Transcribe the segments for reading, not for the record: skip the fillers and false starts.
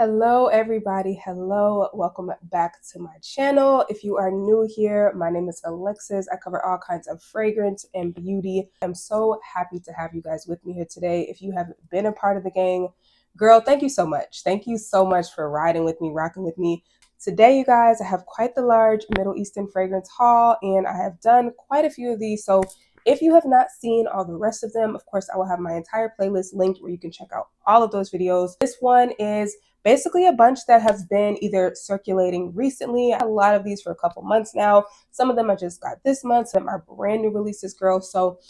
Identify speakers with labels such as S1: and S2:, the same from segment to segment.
S1: Hello everybody, hello, welcome back to my channel. If you are new here, my name is Alexis. I cover all kinds of fragrance and beauty. I'm so happy to have you guys with me here today. If you have been a part of the gang, girl, thank you so much. Thank you so much for riding with me, rocking with me. Today, you guys, I have quite the large Middle Eastern fragrance haul, and I have done quite a few of these. So if you have not seen all the rest of them, of course, I will have my entire playlist linked where you can check out all of those videos. This one is basically a bunch that has been either circulating recently. I had a lot of these for a couple months now. Some of them I just got this month. Some are brand new releases, girl. So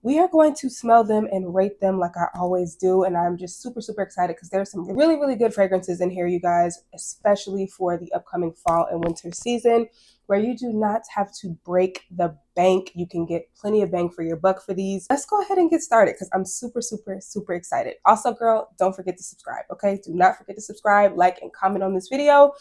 S1: we are going to smell them and rate them like I always do. And I'm just super, super excited because there's some really, really good fragrances in here, you guys, especially for the upcoming fall and winter season, where you do not have to break the bank. You can get plenty of bang for your buck for these. Let's go ahead and get started because I'm super, super, super excited. Also, girl, don't forget to subscribe, okay? Do not forget to subscribe, like, and comment on this video.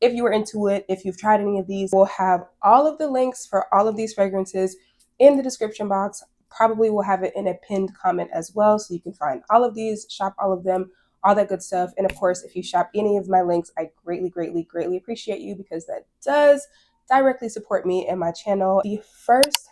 S1: If you were into it, if you've tried any of these, we'll have all of the links for all of these fragrances in the description box. Probably will have it in a pinned comment as well, so you can find all of these, shop all of them, all that good stuff. And of course, if you shop any of my links, I greatly, greatly, greatly appreciate you because that does directly support me and my channel. The first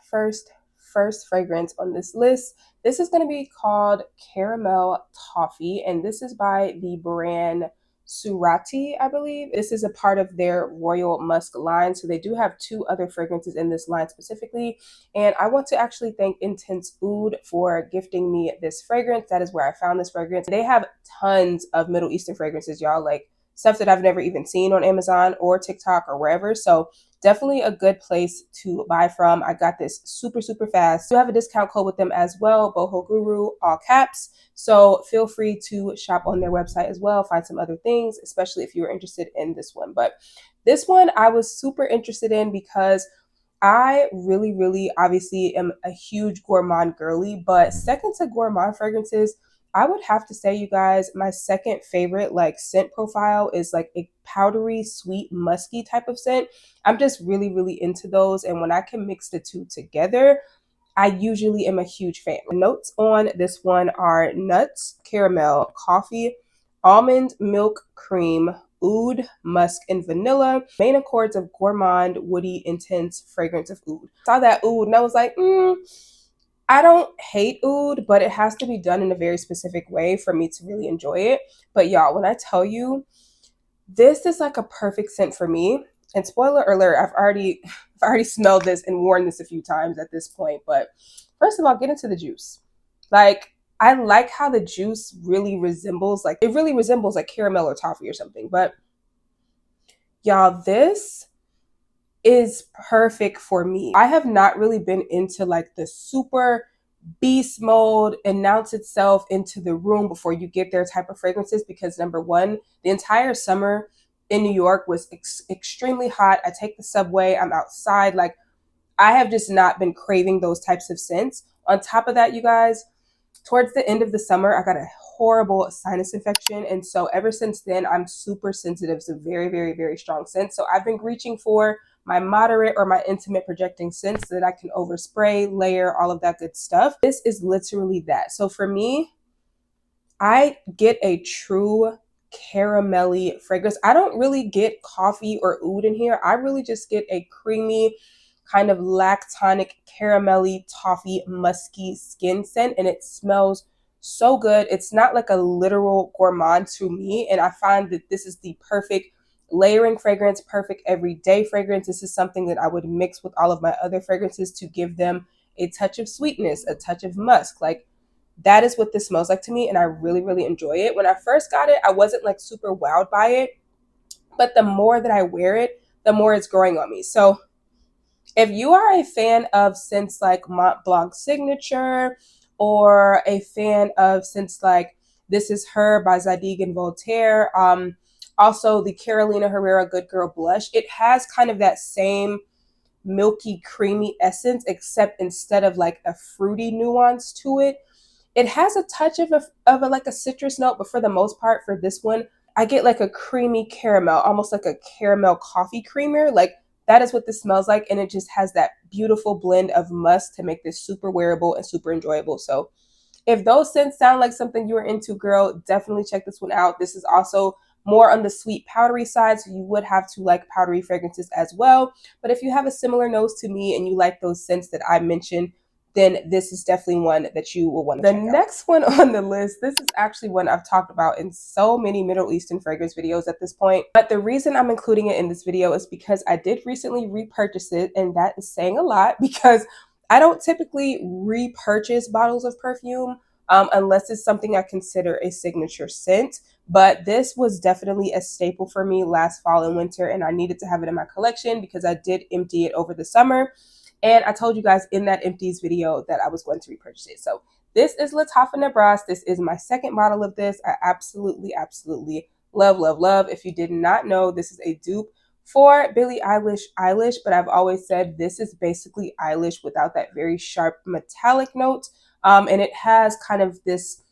S1: fragrance on this list, this is going to be called Caramel Toffee, and this is by the brand Surati, I believe. This is a part of their Royal Musk line, so they do have two other fragrances in this line specifically. And I want to actually thank Intense Oud for gifting me this fragrance. That is where I found this fragrance. They have tons of Middle Eastern fragrances, y'all, like stuff that I've never even seen on Amazon or TikTok or wherever. So definitely a good place to buy from. I got this super, super fast. You have a discount code with them as well, Boho Guru, all caps. So feel free to shop on their website as well, find some other things, especially if you were interested in this one. But this one I was super interested in because I really, really obviously am a huge gourmand girly, but second to gourmand fragrances, I would have to say, you guys, my second favorite like scent profile is like a powdery, sweet, musky type of scent. I'm just really, really into those. And when I can mix the two together, I usually am a huge fan. The notes on this one are nuts, caramel, coffee, almond, milk, cream, oud, musk, and vanilla. Main accords of gourmand, woody, intense fragrance of oud. Saw that oud and I was like, I don't hate oud, but it has to be done in a very specific way for me to really enjoy it. But y'all, when I tell you, this is like a perfect scent for me. And spoiler alert, I've already smelled this and worn this a few times at this point. But first of all, get into the juice. Like, I like how the juice really resembles, like, it really resembles like caramel or toffee or something. But y'all, this is perfect for me. I have not really been into like the super beast mode, announce itself into the room before you get there type of fragrances, because number one, the entire summer in New York was extremely hot. I take the subway, I'm outside, like I have just not been craving those types of scents. On top of that, you guys, towards the end of the summer, I got a horrible sinus infection. And so ever since then, I'm super sensitive to very, very, very strong scents. So I've been reaching for my moderate or my intimate projecting scents that I can overspray, layer, all of that good stuff. This is literally that. So for me, I get a true caramelly fragrance. I don't really get coffee or oud in here. I really just get a creamy, kind of lactonic, caramelly, toffee, musky skin scent, and it smells so good. It's not like a literal gourmand to me, and I find that this is the perfect layering fragrance, perfect everyday fragrance. This is something that I would mix with all of my other fragrances to give them a touch of sweetness, a touch of musk. Like, that is what this smells like to me, and I really, really enjoy it. When I first got it, I wasn't like super wowed by it, but the more that I wear it, the more it's growing on me. So if you are a fan of scents like Mont Blanc Signature, or a fan of scents like This Is Her by Zadig and Voltaire, also the Carolina Herrera Good Girl Blush, it has kind of that same milky, creamy essence, except instead of like a fruity nuance to it, it has a touch of a like a citrus note, but for the most part, for this one, I get like a creamy caramel, almost like a caramel coffee creamer. Like, that is what this smells like, and it just has that beautiful blend of musk to make this super wearable and super enjoyable. So if those scents sound like something you are into, girl, definitely check this one out. This is also more on the sweet powdery side, so you would have to like powdery fragrances as well. But if you have a similar nose to me and you like those scents that I mentioned, then this is definitely one that you will want to check out. The next one on the list, this is actually one I've talked about in so many Middle Eastern fragrance videos at this point. But the reason I'm including it in this video is because I did recently repurchase it, and that is saying a lot because I don't typically repurchase bottles of perfume unless it's something I consider a signature scent. But this was definitely a staple for me last fall and winter, and I needed to have it in my collection because I did empty it over the summer. And I told you guys in that empties video that I was going to repurchase it. So this is Lattafa Nebras. This is my second bottle of this. I absolutely love, love, love. If you did not know, this is a dupe for Billie Eilish, but I've always said this is basically Eilish without that very sharp metallic note. And it has kind of this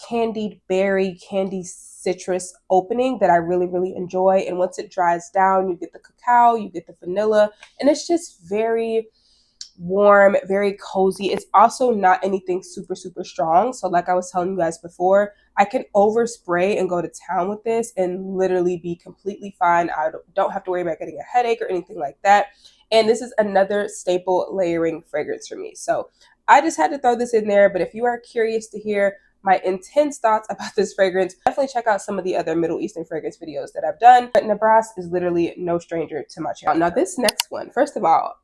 S1: candied berry, candy citrus opening that I really enjoy. And once it dries down, you get the cacao, you get the vanilla, and it's just very warm, very cozy. It's also not anything super strong. So like I was telling you guys before, I can overspray and go to town with this and literally be completely fine. I don't have to worry about getting a headache or anything like that. And this is another staple layering fragrance for me. So I just had to throw this in there. But if you are curious to hear my intense thoughts about this fragrance, definitely check out some of the other Middle Eastern fragrance videos that I've done. But Nebras is literally no stranger to my channel. Now this next one, first of all,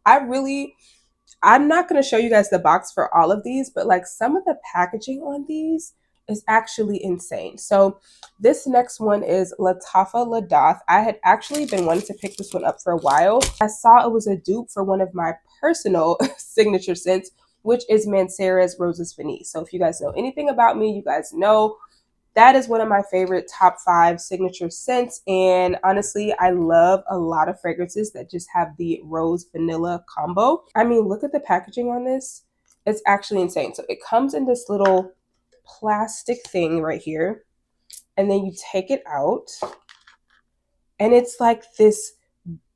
S1: I'm not going to show you guys the box for all of these, but like some of the packaging on these is actually insane. So this next one is Lattafa Lahdath. I had actually been wanting to pick this one up for a while. I saw it was a dupe for one of my personal signature scents, which is Mancera's Roses Vanille. So if you guys know anything about me, you guys know that is one of my favorite top 5 signature scents. And honestly, I love a lot of fragrances that just have the rose vanilla combo. I mean, look at the packaging on this. It's actually insane. So it comes in this little plastic thing right here, and then you take it out, and it's like this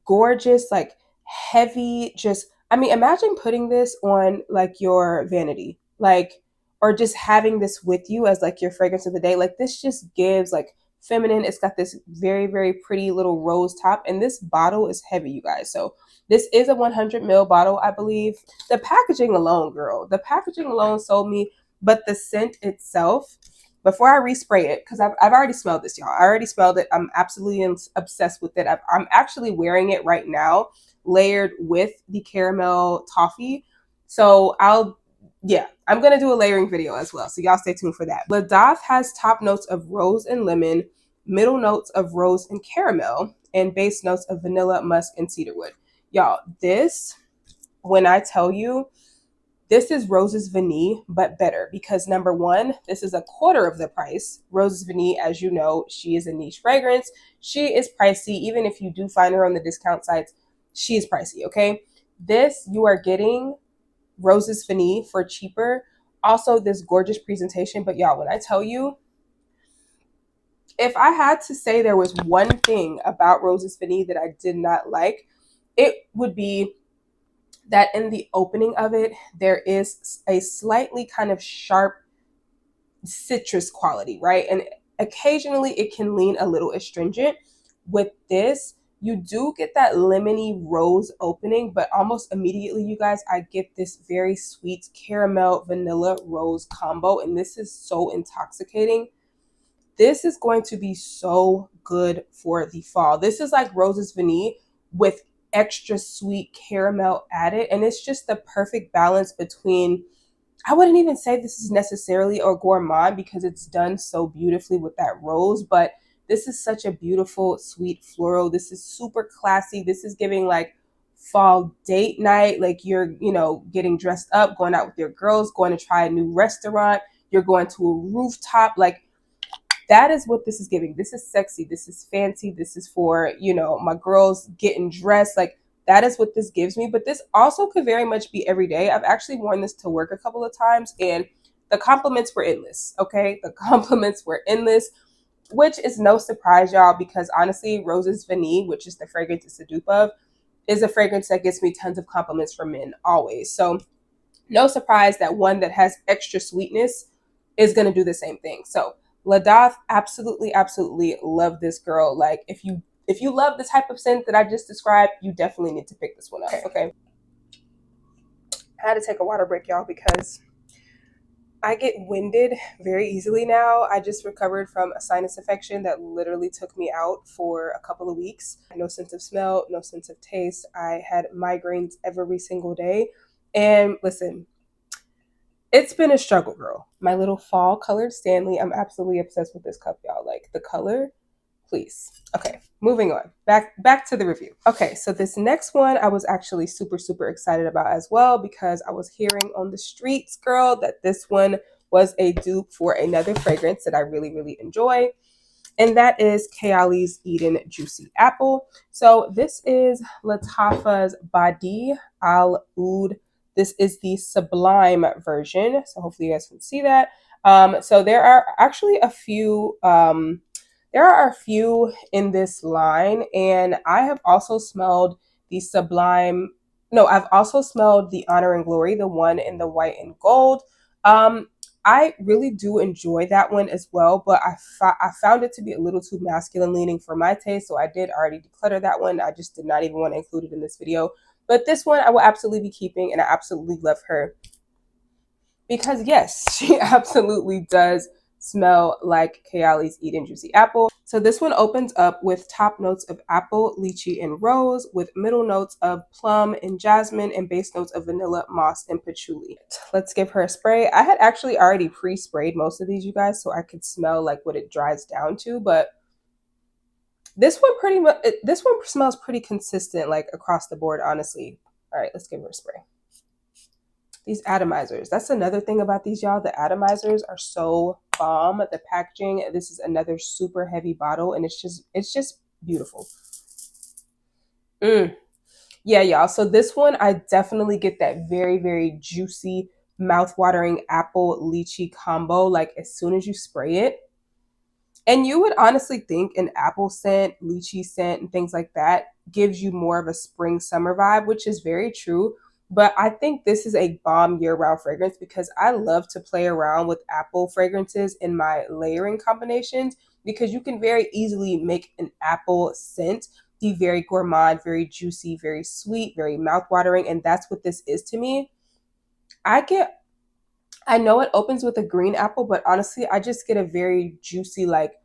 S1: gorgeous, like heavy, just, I mean, imagine putting this on like your vanity, like, or just having this with you as like your fragrance of the day. Like this just gives like feminine. It's got this very pretty little rose top, and this bottle is heavy, you guys. So this is a 100 ml bottle, I believe. The packaging alone, girl, the packaging alone sold me, but the scent itself, before I respray it, because I've already smelled this, y'all. I already smelled it. I'm absolutely obsessed with it. I'm actually wearing it right now, layered with the caramel toffee. So I'm going to do a layering video as well. So y'all stay tuned for that. Lahdath has top notes of rose and lemon, middle notes of rose and caramel, and base notes of vanilla, musk, and cedarwood. Y'all, this, when I tell you, this is Roses Vanille, but better, because number one, this is a quarter of the price. Roses Vanille, as you know, she is a niche fragrance. She is pricey. Even if you do find her on the discount sites, she is pricey, okay? This, you are getting Roses Vanille for cheaper. Also, this gorgeous presentation. But y'all, when I tell you, if I had to say there was one thing about Roses Vanille that I did not like, it would be that in the opening of it, there is a slightly kind of sharp citrus quality, right? And occasionally it can lean a little astringent. With this, you do get that lemony rose opening, but almost immediately, you guys, I get this very sweet caramel vanilla rose combo, and this is so intoxicating. This is going to be so good for the fall. This is like Roses Vanille with extra sweet caramel added, and it's just the perfect balance between, I wouldn't even say this is necessarily a gourmand because it's done so beautifully with that rose, but this is such a beautiful sweet floral. This is super classy. This is giving like fall date night, like you're, getting dressed up, going out with your girls, going to try a new restaurant, you're going to a rooftop. Like, that is what this is giving. This is sexy. This is fancy. This is for, my girls getting dressed. Like, that is what this gives me. But this also could very much be every day. I've actually worn this to work a couple of times, and the compliments were endless, okay? The compliments were endless, which is no surprise, y'all, because honestly, Roses Vanille, which is the fragrance it's a dupe of, is a fragrance that gets me tons of compliments from men always. So no surprise that one that has extra sweetness is going to do the same thing. So Lahdath, absolutely, absolutely love this girl. Like if you love the type of scent that I just described, you definitely need to pick this one up. Okay. I had to take a water break, y'all, because I get winded very easily now. I just recovered from a sinus infection that literally took me out for a couple of weeks. No sense of smell, no sense of taste. I had migraines every single day. And listen, it's been a struggle, girl. My little fall colored Stanley. I'm absolutely obsessed with this cup, y'all. Like the color, please. Okay, moving on. Back to the review. Okay, so this next one I was actually super, super excited about as well because I was hearing on the streets, girl, that this one was a dupe for another fragrance that I really, really enjoy. And that is Kayali's Eden Juicy Apple. So this is Lattafa's Badee Al Oud. This is the Sublime version. So hopefully you guys can see that. So there are actually a few in this line, and I have also smelled the Sublime. No, I've also smelled the Honor and Glory, the one in the white and gold. I really do enjoy that one as well, but I found it to be a little too masculine leaning for my taste, so I did already declutter that one. I just did not even want to include it in this video. But this one I will absolutely be keeping, and I absolutely love her because, yes, she absolutely does smell like Kayali's Eden Juicy Apple. So this one opens up with top notes of apple, lychee, and rose, with middle notes of plum and jasmine, and base notes of vanilla, moss, and patchouli. Let's give her a spray. I had actually already pre-sprayed most of these, you guys, so I could smell like what it dries down to, but this one smells pretty consistent, like across the board, honestly. All right, let's give her a spray. These atomizers. That's another thing about these, y'all. The atomizers are so bomb. The packaging. This is another super heavy bottle, and it's just beautiful. Yeah, y'all. So this one, I definitely get that very, very juicy, mouth-watering apple lychee combo. Like as soon as you spray it. And you would honestly think an apple scent, lychee scent, and things like that gives you more of a spring summer vibe, which is very true. But I think this is a bomb year-round fragrance because I love to play around with apple fragrances in my layering combinations because you can very easily make an apple scent be very gourmand, very juicy, very sweet, very mouth-watering, and that's what this is to me. I know it opens with a green apple, but honestly, I just get a very juicy, like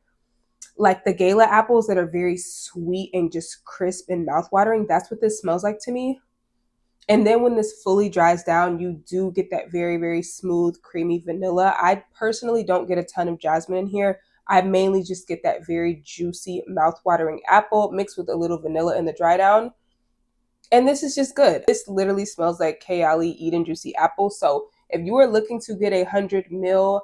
S1: the gala apples that are very sweet and just crisp and mouth-watering. That's what this smells like to me. And then when this fully dries down, you do get that very, very smooth, creamy vanilla. I personally don't get a ton of jasmine in here. I mainly just get that very juicy, mouth-watering apple mixed with a little vanilla in the dry down. And this is just good. This literally smells like Kayali Eden Juicy Apple. So if you are looking to get a 100 ml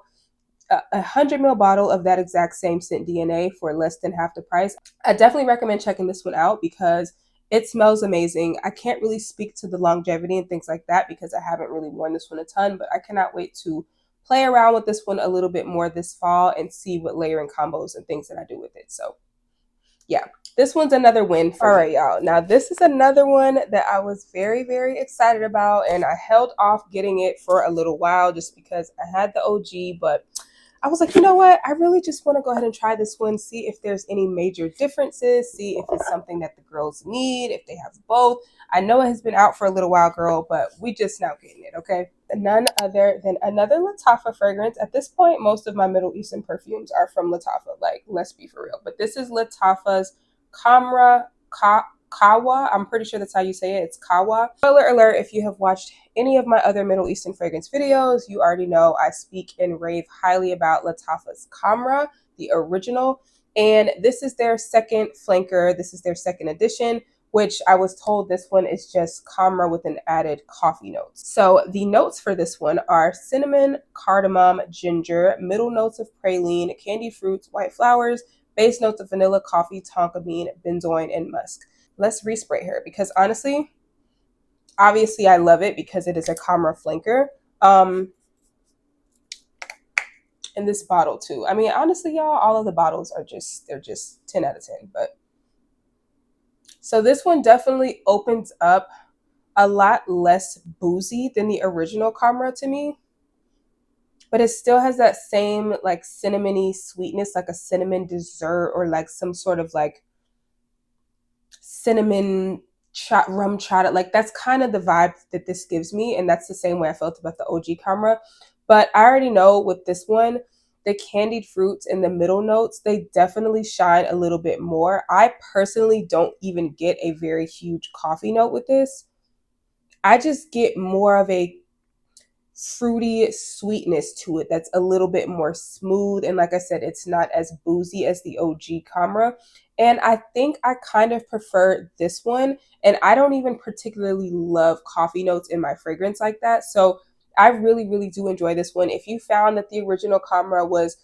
S1: bottle of that exact same scent DNA for less than half the price, I definitely recommend checking this one out because it smells amazing. I can't really speak to the longevity and things like that because I haven't really worn this one a ton, but I cannot wait to play around with this one a little bit more this fall and see what layering combos and things that I do with it. So yeah, this one's another win for me. All right, y'all. Now, this is another one that I was very, very excited about, and I held off getting it for a little while just because I had the OG, but I was like, you know what? I really just want to go ahead and try this one, see if there's any major differences, see if it's something that the girls need, if they have both. I know it has been out for a little while, girl, but we just now getting it, okay? None other than another Lattafa fragrance. At this point, most of my Middle Eastern perfumes are from Lattafa, like, let's be for real. But this is Lattafa's Khamrah Qahwa. I'm pretty sure that's how you say it. It's Qahwa. Spoiler alert, if you have watched any of my other Middle Eastern fragrance videos, you already know I speak and rave highly about Lattafa's Khamrah, the original. And this is their second flanker. This is their second edition, which I was told this one is just Khamrah with an added coffee notes. So the notes for this one are cinnamon, cardamom, ginger, middle notes of praline, candy fruits, white flowers, base notes of vanilla, coffee, tonka bean, benzoin, and musk. Let's respray her because honestly, obviously I love it because it is a Khamrah flanker. And this bottle too. I mean, honestly, y'all, all of the bottles are they're just 10 out of 10. But so this one definitely opens up a lot less boozy than the original Khamrah to me. but it still has that same like cinnamony sweetness, like a cinnamon dessert or like some sort of like cinnamon rum chata. Like that's kind of the vibe that this gives me, and that's the same way I felt about the OG Khamrah. But I already know with this one, the candied fruits and the middle notes, they definitely shine a little bit more. I personally don't even get a very huge coffee note with this. I just get more of a fruity sweetness to it that's a little bit more smooth. And like I said, it's not as boozy as the OG Khamrah. And I think I kind of prefer this one. And I don't even particularly love coffee notes in my fragrance like that. So I really, really do enjoy this one. If you found that the original Khamrah was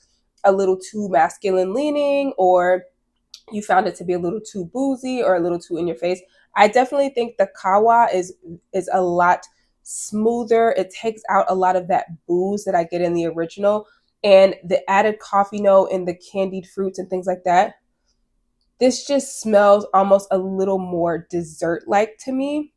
S1: a little too masculine leaning, or you found it to be a little too boozy or a little too in your face, I definitely think the Qahwa is a lot smoother. It takes out a lot of that booze that I get in the original, and the added coffee note and the candied fruits and things like that. This just smells almost a little more dessert like to me.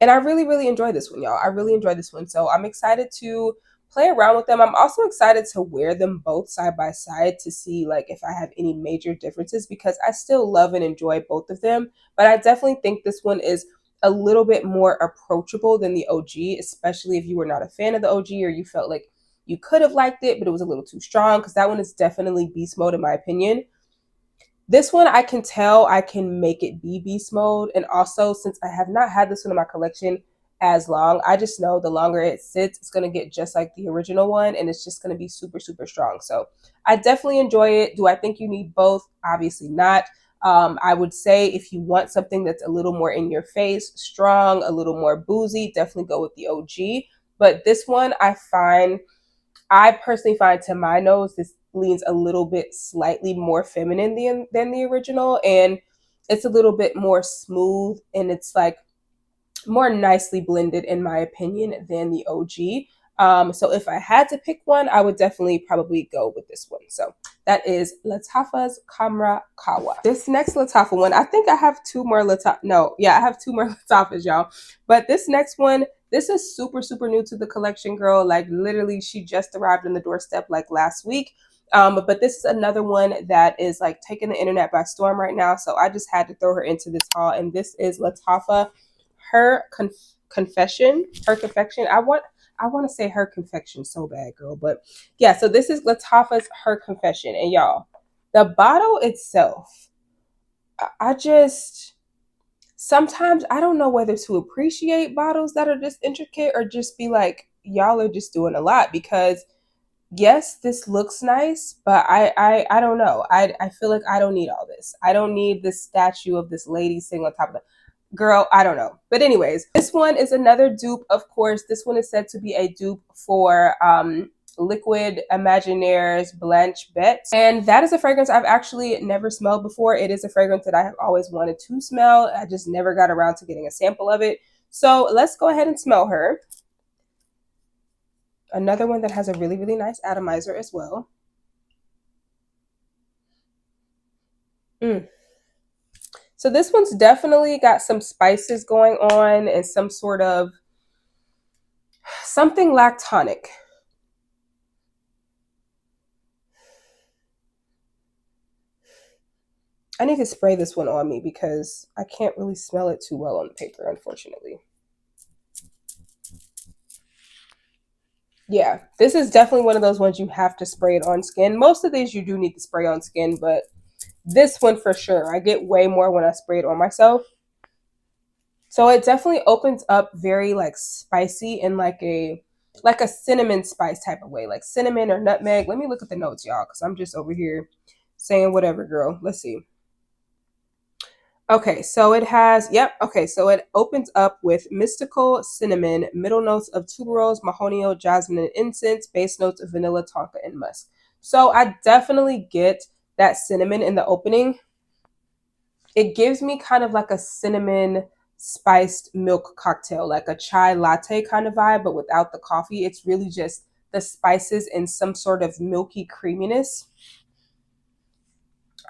S1: And I really, really enjoy this one, y'all. I really enjoy this one. So I'm excited to play around with them. I'm also excited to wear them both side by side to see like if I have any major differences, because I still love and enjoy both of them. But I definitely think this one is a little bit more approachable than the OG, especially if you were not a fan of the OG or you felt like you could have liked it, but it was a little too strong, because that one is definitely beast mode in my opinion. This one, I can tell I can make it be beast mode. And also, since I have not had this one in my collection as long, I just know the longer it sits, it's going to get just like the original one. And it's just going to be super, super strong. So I definitely enjoy it. Do I think you need both? Obviously not. I would say if you want something that's a little more in your face, strong, a little more boozy, definitely go with the OG. But this one, I personally find, to my nose, this leans a little bit slightly more feminine than the original, and it's a little bit more smooth, and it's like more nicely blended in my opinion than the OG. So if I had to pick one, I would definitely probably go with this one. So that is Lattafa's Khamrah Qahwa. This next Lattafa one, I think I have two more Lattafa. No, yeah, I have two more Lattafas, y'all. But this next one, this is super, super new to the collection, girl. Like literally, she just arrived on the doorstep like last week. But this is another one that is like taking the internet by storm right now. So I just had to throw her into this haul. And this is Lattafa Her Confession. Her Confection. I want to say Her Confection so bad, girl. But yeah, so this is Lattafa's Her Confession. And y'all, the bottle itself, I just, sometimes I don't know whether to appreciate bottles that are this intricate or just be like, y'all are just doing a lot. Because yes, this looks nice, but I don't know. I feel like I don't need all this. I don't need this statue of this lady sitting on top of the girl. I don't know. But anyways, this one is another dupe. Of course, this one is said to be a dupe for Liquid Imaginaire's Blanche Bette. And that is a fragrance I've actually never smelled before. It is a fragrance that I have always wanted to smell. I just never got around to getting a sample of it. So let's go ahead and smell her. Another one that has a really, really nice atomizer as well. So this one's definitely got some spices going on and some sort of something lactonic. I need to spray this one on me because I can't really smell it too well on the paper, unfortunately. Yeah, this is definitely one of those ones you have to spray it on skin. Most of these you do need to spray on skin, but this one for sure. I get way more when I spray it on myself. So it definitely opens up very like spicy in like a cinnamon spice type of way, like cinnamon or nutmeg. Let me look at the notes, y'all, because I'm just over here saying whatever, girl. Let's see. Okay, so it has, yep, okay, so it opens up with mystical cinnamon, middle notes of tuberose, mahonio, jasmine, and incense, base notes of vanilla, tonka, and musk. So I definitely get that cinnamon in the opening. It gives me kind of like a cinnamon spiced milk cocktail, like a chai latte kind of vibe, but without the coffee. It's really just the spices and some sort of milky creaminess.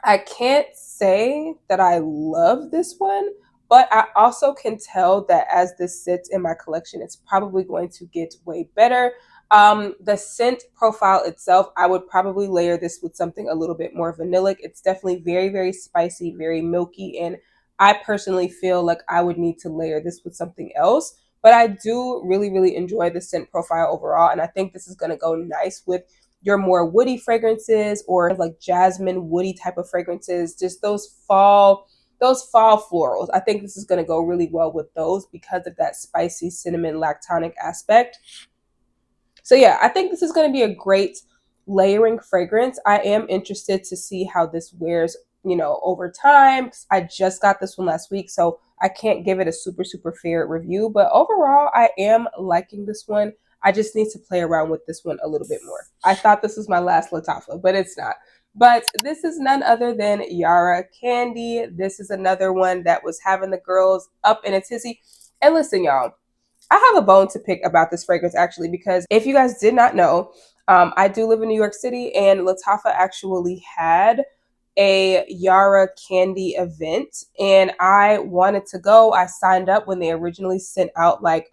S1: I can't say that I love this one, but I also can tell that as this sits in my collection, it's probably going to get way better. The scent profile itself, I would probably layer this with something a little bit more vanillic. It's definitely very, very spicy, very milky, and I personally feel like I would need to layer this with something else. But I do really, really enjoy the scent profile overall, and I think this is going to go nice with your more woody fragrances or like jasmine woody type of fragrances, just those fall florals. I think this is going to go really well with those because of that spicy cinnamon lactonic aspect. So yeah, I think this is going to be a great layering fragrance. I am interested to see how this wears, over time. I just got this one last week, so I can't give it a super, super fair review. But overall, I am liking this one. I just need to play around with this one a little bit more. I thought this was my last Lattafa, but it's not. But this is none other than Yara Candy. This is another one that was having the girls up in a tizzy. And listen, y'all, I have a bone to pick about this fragrance actually, because if you guys did not know, I do live in New York City, and Lattafa actually had a Yara candy event, and I wanted to go. I signed up when they originally sent out like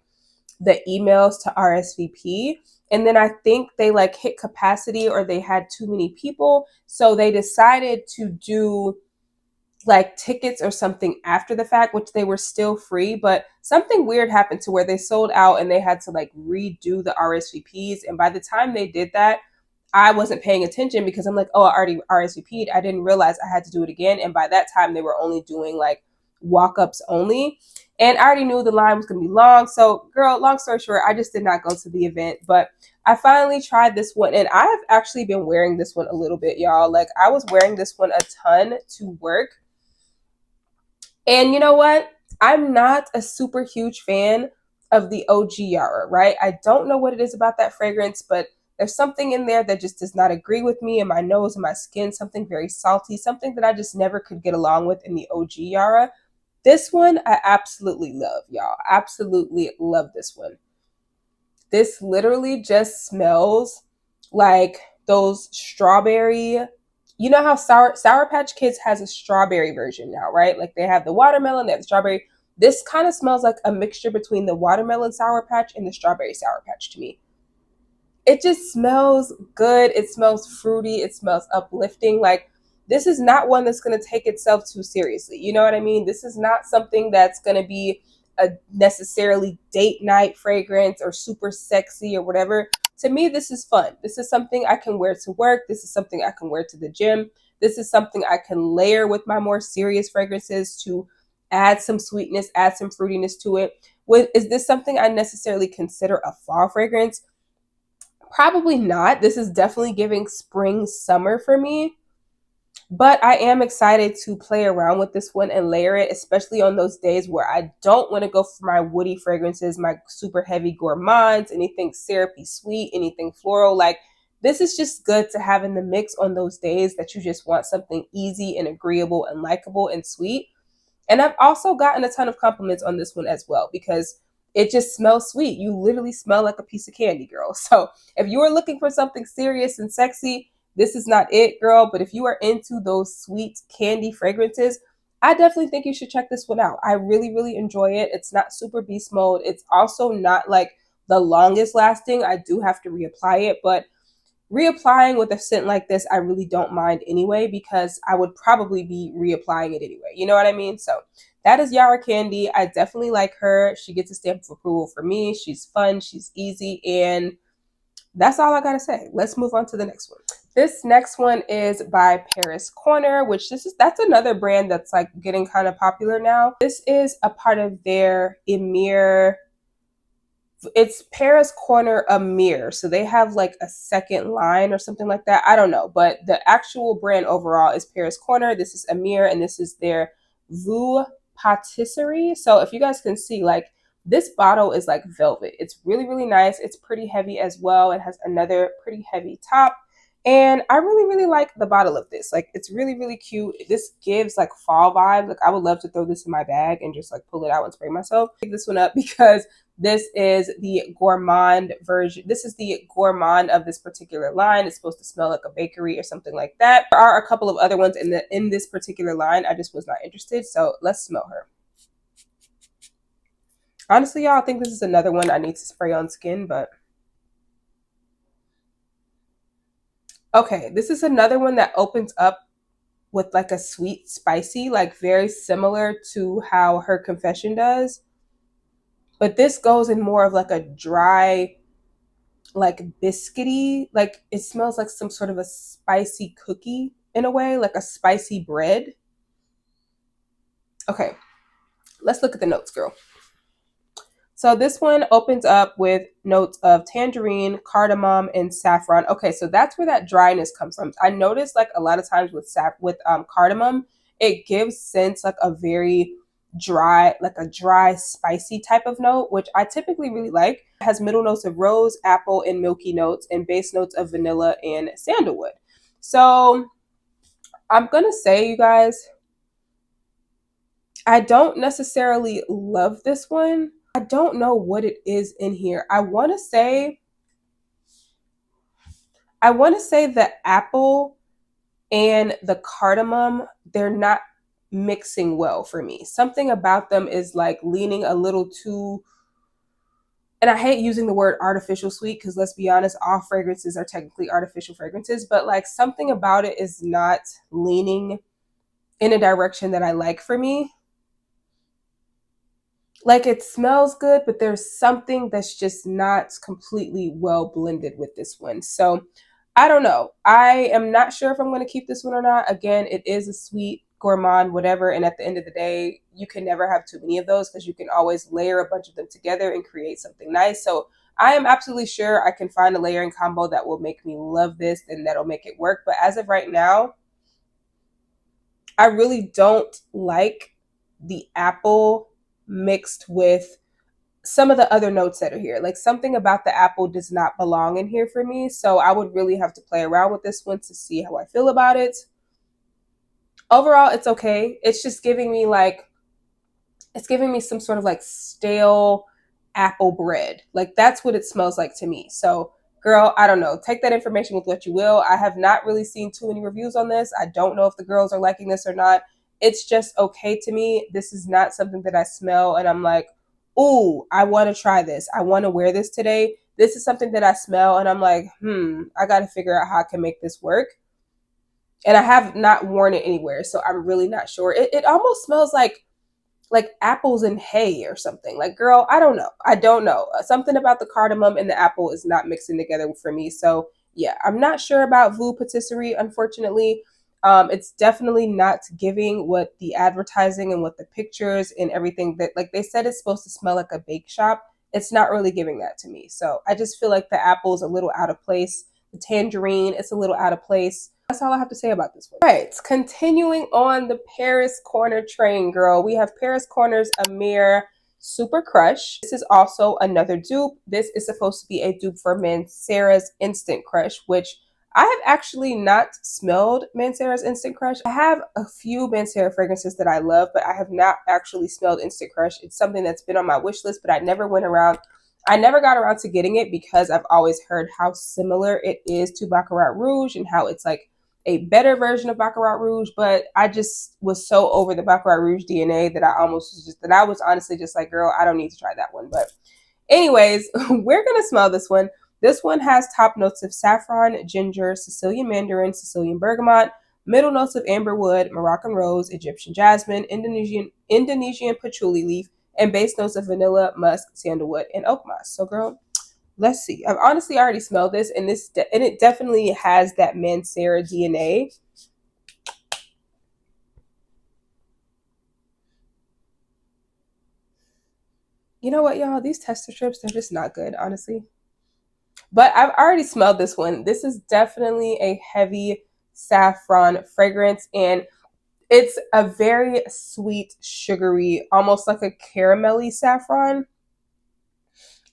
S1: the emails to RSVP, and then I think they like hit capacity or they had too many people, so they decided to do like tickets or something after the fact, which they were still free, but something weird happened to where they sold out and they had to like redo the RSVPs. And by the time they did that, I wasn't paying attention because I'm like, oh, I already RSVP'd. I didn't realize I had to do it again. And by that time, they were only doing like walk-ups only. And I already knew the line was going to be long. So, girl, long story short, I just did not go to the event. But I finally tried this one, and I have actually been wearing this one a little bit, y'all. Like, I was wearing this one a ton to work. And you know what? I'm not a super huge fan of the OG Yara, right? I don't know what it is about that fragrance, but there's something in there that just does not agree with me and my nose and my skin, something very salty, something that I just never could get along with in the OG Yara. This one I absolutely love, y'all. Absolutely love this one. This literally just smells like those strawberry. You know how Sour Patch Kids has a strawberry version now, right? Like they have the watermelon, they have the strawberry. This kind of smells like a mixture between the watermelon Sour Patch and the strawberry Sour Patch to me. It just smells good. It smells fruity. It smells uplifting. Like, this is not one that's going to take itself too seriously. You know what I mean? This is not something that's going to be a necessarily date night fragrance or super sexy or whatever. To me, this is fun. This is something I can wear to work. This is something I can wear to the gym. This is something I can layer with my more serious fragrances to add some sweetness, add some fruitiness to it. Is this something I necessarily consider a fall fragrance? Probably not. This is definitely giving spring, summer for me. But I am excited to play around with this one and layer it, especially on those days where I don't want to go for my woody fragrances, my super heavy gourmands, anything syrupy sweet, anything floral. Like, this is just good to have in the mix on those days that you just want something easy and agreeable and likable and sweet. And I've also gotten a ton of compliments on this one as well because it just smells sweet. You literally smell like a piece of candy, girl. So if you are looking for something serious and sexy, this is not it, girl. But if you are into those sweet candy fragrances, I definitely think you should check this one out. I really, really enjoy it. It's not super beast mode. It's also not like the longest lasting. I do have to reapply it, but reapplying with a scent like this, I really don't mind anyway, because I would probably be reapplying it anyway. You know what I mean? So that is Yara Candy. I definitely like her. She gets a stamp of approval for me. She's fun. She's easy. And that's all I got to say. Let's move on to the next one. This next one is by Paris Corner, which that's another brand that's like getting kind of popular now. This is a part of their Emir. It's Paris Corner Emir. So they have like a second line or something like that. I don't know. But the actual brand overall is Paris Corner. This is Emir, and this is their Voux Patisserie. So if you guys can see, like, this bottle is like velvet. It's really, really nice. It's pretty heavy as well. It has another pretty heavy top. And I really, really like the bottle of this. Like, it's really, really cute. This gives like fall vibes. Like, I would love to throw this in my bag and just like pull it out and spray myself. Pick this one up because this is the gourmand version. This is the gourmand of this particular line. It's supposed to smell like a bakery or something like that. There are a couple of other ones in this particular line. I just was not interested. So let's smell her. Honestly, y'all, I think this is another one I need to spray on skin, but Okay, this is another one that opens up with like a sweet spicy, like very similar to how Her Confession does. But this goes in more of like a dry, like biscuity, like it smells like some sort of a spicy cookie in a way, like a spicy bread. Okay, let's look at the notes, girl. So this one opens up with notes of tangerine, cardamom, and saffron. Okay, so that's where that dryness comes from. I noticed like a lot of times with cardamom, it gives sense like a very dry, like a dry, spicy type of note, which I typically really like. It has middle notes of rose, apple, and milky notes, and base notes of vanilla and sandalwood. So I'm gonna say, you guys, I don't necessarily love this one. I don't know what it is in here. I want to say the apple and the cardamom, they're not mixing well for me. Something about them is like leaning a little too, and I hate using the word artificial sweet because let's be honest, all fragrances are technically artificial fragrances, but like something about it is not leaning in a direction that I like for me. Like it smells good, but there's something that's just not completely well blended with this one. So I don't know. I am not sure if I'm going to keep this one or not. Again, it is a sweet gourmand, whatever. And at the end of the day, you can never have too many of those because you can always layer a bunch of them together and create something nice. So I am absolutely sure I can find a layering combo that will make me love this and that'll make it work. But as of right now, I really don't like the apple mixed with some of the other notes that are here. Like something about the apple does not belong in here for me. So I would really have to play around with this one to see how I feel about it. Overall, it's okay. It's just giving me like, it's giving me some sort of like stale apple bread. Like that's what it smells like to me. So girl, I don't know. Take that information with what you will. I have not really seen too many reviews on this. I don't know if the girls are liking this or not. It's just okay to me. This is not something that I smell and I'm like, ooh, I want to try this. I want to wear this today. This is something that I smell and I'm like, I got to figure out how I can make this work. And I have not worn it anywhere, so I'm really not sure. It almost smells like apples and hay or something. Like, girl, I don't know. I don't know. Something about the cardamom and the apple is not mixing together for me. So yeah, I'm not sure about Voux Patisserie, unfortunately. It's definitely not giving what the advertising and what the pictures and everything that, like they said, it's supposed to smell like a bake shop. It's not really giving that to me. So I just feel like the apple is a little out of place. The tangerine, it's a little out of place. That's all I have to say about this one. All right, continuing on the Paris Corner train, girl. We have Paris Corner's Emir Super Crush. This is also another dupe. This is supposed to be a dupe for Mansera's Instant Crush, which I have actually not smelled Mansera's Instant Crush. I have a few Mansera fragrances that I love, but I have not actually smelled Instant Crush. It's something that's been on my wish list, but I never got around to getting it because I've always heard how similar it is to Baccarat Rouge and how it's like a better version of Baccarat Rouge, but I just was so over the Baccarat Rouge DNA that I was honestly just like, girl, I don't need to try that one. But anyways, we're gonna smell this one. This one has top notes of saffron, ginger, Sicilian mandarin, Sicilian bergamot, middle notes of amberwood, Moroccan rose, Egyptian jasmine, Indonesian patchouli leaf, and base notes of vanilla, musk, sandalwood, and oak moss. So girl, let's see. I've honestly already smelled this, and it definitely has that Mansera DNA. You know what, y'all? These tester strips, they're just not good, honestly. But I've already smelled this one. This is definitely a heavy saffron fragrance, and it's a very sweet, sugary, almost like a caramelly saffron.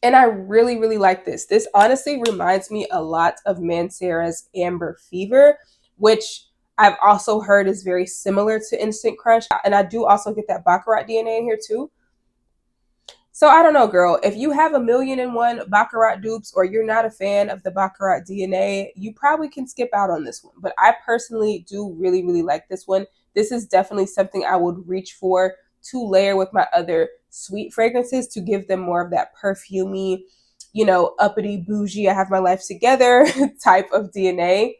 S1: And I really, really like this. This honestly reminds me a lot of Mansera's Amber Fever, which I've also heard is very similar to Instant Crush. And I do also get that Baccarat DNA in here too. So I don't know, girl. If you have 1,000,001 Baccarat dupes or you're not a fan of the Baccarat DNA, you probably can skip out on this one. But I personally do really, really like this one. This is definitely something I would reach for to layer with my other sweet fragrances to give them more of that perfumey, uppity, bougie, I have my life together type of DNA.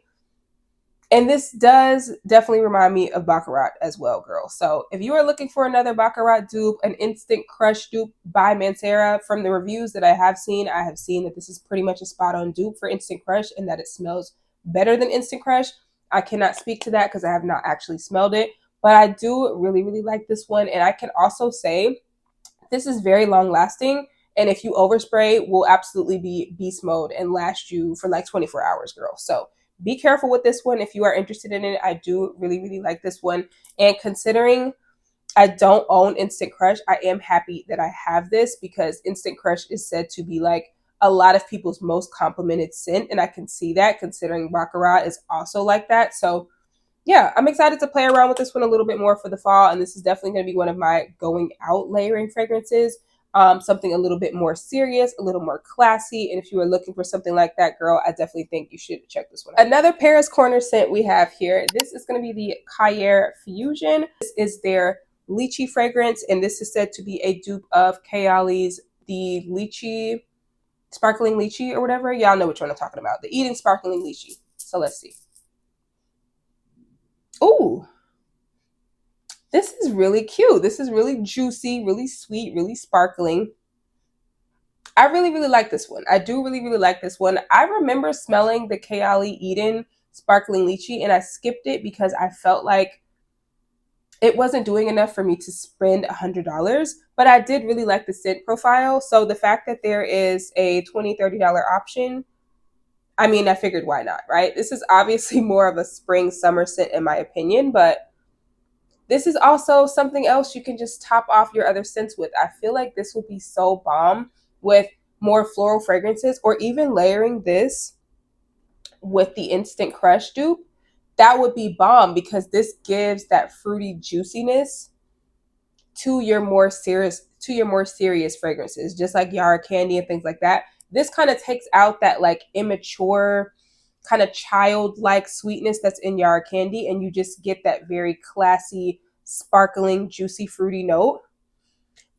S1: And this does definitely remind me of Baccarat as well, girl. So if you are looking for another Baccarat dupe, an instant crush dupe by Mancera, from the reviews that I have seen that this is pretty much a spot on dupe for instant crush and that it smells better than instant crush. I cannot speak to that because I have not actually smelled it, but I do really, really like this one. And I can also say this is very long lasting. And if you overspray, will absolutely be beast mode and last you for like 24 hours, girl. So be careful with this one if you are interested in it. I do really, really like this one. And considering I don't own Instant Crush, I am happy that I have this because Instant Crush is said to be like a lot of people's most complimented scent. And I can see that considering Baccarat is also like that. So yeah, I'm excited to play around with this one a little bit more for the fall. And this is definitely going to be one of my going out layering fragrances. Something a little bit more serious, a little more classy. And if you are looking for something like that, girl, I definitely think you should check this one out. Another Paris Corner scent we have here. This is going to be the Khair Fusion. This is their lychee fragrance. And this is said to be a dupe of Kayali's, the lychee, sparkling lychee or whatever. Y'all know which one I'm talking about. The Eden sparkling lychee. So let's see. Ooh, this is really cute. This is really juicy, really sweet, really sparkling. I really, really like this one. I do really, really like this one. I remember smelling the Kayali Eden sparkling lychee and I skipped it because I felt like it wasn't doing enough for me to spend $100, but I did really like the scent profile. So the fact that there is a $20, $30 option, I mean, I figured why not, right? This is obviously more of a spring summer scent in my opinion, but this is also something else you can just top off your other scents with. I feel like this would be so bomb with more floral fragrances, or even layering this with the Instant Crush dupe. That would be bomb because this gives that fruity juiciness to your more serious fragrances, just like Yara Candy and things like that. This kind of takes out that like immature kind of childlike sweetness that's in Yara Candy, and you just get that very classy, sparkling, juicy, fruity note.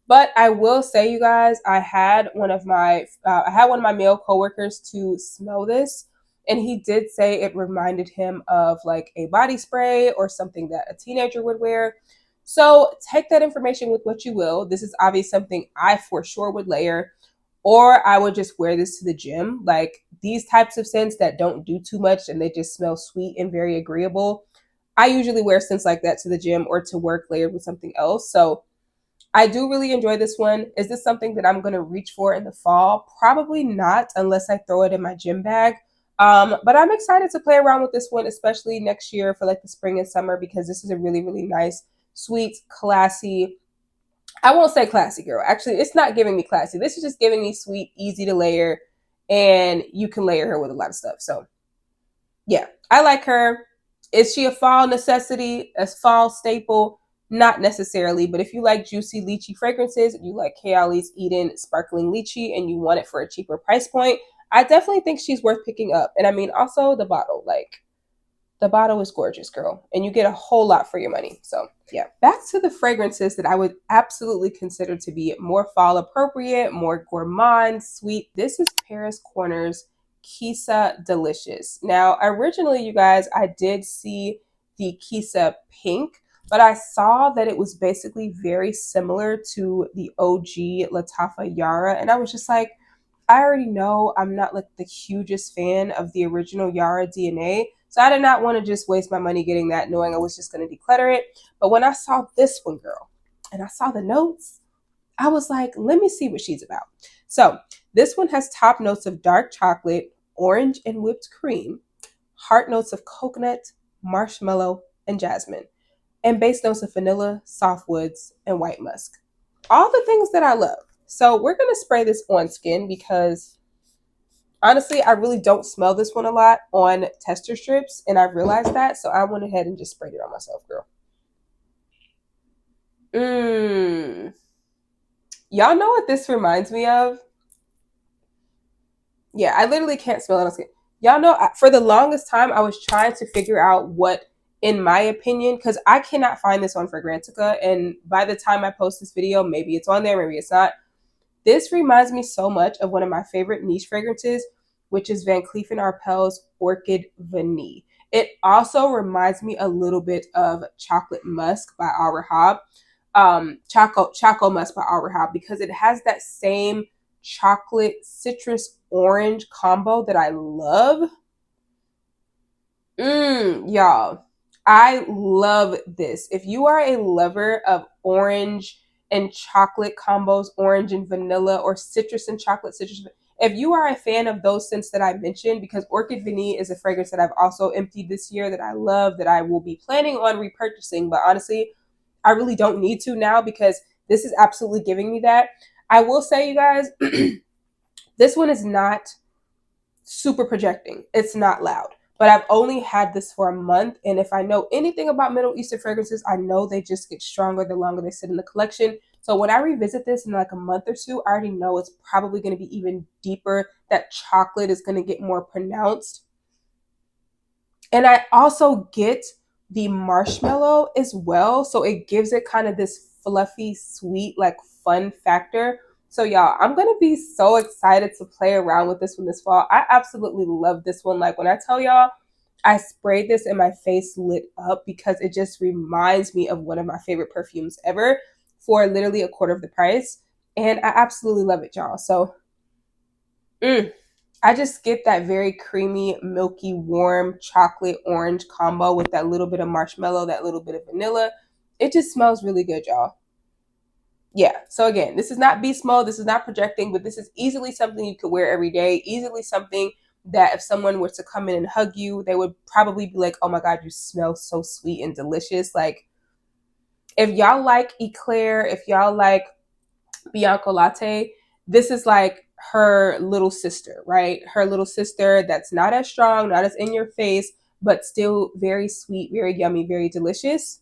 S1: But I will say, you guys, I had one of my male coworkers to smell this, and he did say it reminded him of like a body spray or something that a teenager would wear. So take that information with what you will. This is obviously something I for sure would layer, or I would just wear this to the gym. Like these types of scents that don't do too much and they just smell sweet and very agreeable. I usually wear scents like that to the gym or to work layered with something else. So I do really enjoy this one. Is this something that I'm going to reach for in the fall? Probably not, unless I throw it in my gym bag. But I'm excited to play around with this one, especially next year for like the spring and summer, because this is a really, really nice, sweet, classy. I won't say classy, girl. Actually, it's not giving me classy. This is just giving me sweet, easy to layer, and you can layer her with a lot of stuff. So yeah, I like her. Is she a fall necessity, a fall staple? Not necessarily, but if you like juicy lychee fragrances, you like Kayali's Eden sparkling lychee, and you want it for a cheaper price point, I definitely think she's worth picking up. And I mean, also the bottle, like the bottle is gorgeous, girl, and you get a whole lot for your money. So yeah, back to the fragrances that I would absolutely consider to be more fall appropriate, more gourmand, sweet. This is Paris Corner's Qissa Delicious. Now, originally, you guys, I did see the Qissa Pink, but I saw that it was basically very similar to the OG Lattafa Yara, and I was just like, I already know I'm not like the hugest fan of the original Yara DNA, so I did not want to just waste my money getting that, knowing I was just going to declutter it. But when I saw this one, girl, and I saw the notes, I was like, let me see what she's about. So this one has top notes of dark chocolate, orange and whipped cream, heart notes of coconut, marshmallow, and jasmine, and base notes of vanilla, softwoods, and white musk. All the things that I love. So we're going to spray this on skin because honestly, I really don't smell this one a lot on tester strips, and I realized that, so I went ahead and just sprayed it on myself, girl. Y'all know what this reminds me of? Yeah, I literally can't smell it on skin. Y'all know, for the longest time, I was trying to figure out what, in my opinion, because I cannot find this on Fragrantica, and by the time I post this video, maybe it's on there, maybe it's not. This reminds me so much of one of my favorite niche fragrances, which is Van Cleef & Arpels Orchid Vanille. It also reminds me a little bit of Chocolate Musk by Al Rahab, Choco Musk by Al Rahab, because it has that same chocolate citrus orange combo that I love. Y'all, I love this. If you are a lover of orange and chocolate combos, orange and vanilla, or citrus and chocolate, citrus, if you are a fan of those scents that I mentioned, because Orchid Vanille is a fragrance that I've also emptied this year that I love, that I will be planning on repurchasing, but honestly, I really don't need to now because this is absolutely giving me that. I will say, you guys, this one is not super projecting. It's not loud. But I've only had this for a month. And if I know anything about Middle Eastern fragrances, I know they just get stronger the longer they sit in the collection. So when I revisit this in like a month or two, I already know it's probably going to be even deeper. That chocolate is going to get more pronounced. And I also get the marshmallow as well. So it gives it kind of this fluffy, sweet, like fun factor. So y'all, I'm going to be so excited to play around with this one this fall. I absolutely love this one. Like when I tell y'all, I sprayed this and my face lit up because it just reminds me of one of my favorite perfumes ever for literally a quarter of the price. And I absolutely love it, y'all. So, I just get that very creamy, milky, warm chocolate orange combo with that little bit of marshmallow, that little bit of vanilla. It just smells really good, y'all. Yeah. So again, this is not beast mode. This is not projecting, but this is easily something you could wear every day. Easily something that if someone were to come in and hug you, they would probably be like, "Oh my God, you smell so sweet and delicious." Like if y'all like Eclair, if y'all like Bianco Latte, this is like her little sister, right? Her little sister that's not as strong, not as in your face, but still very sweet, very yummy, very delicious.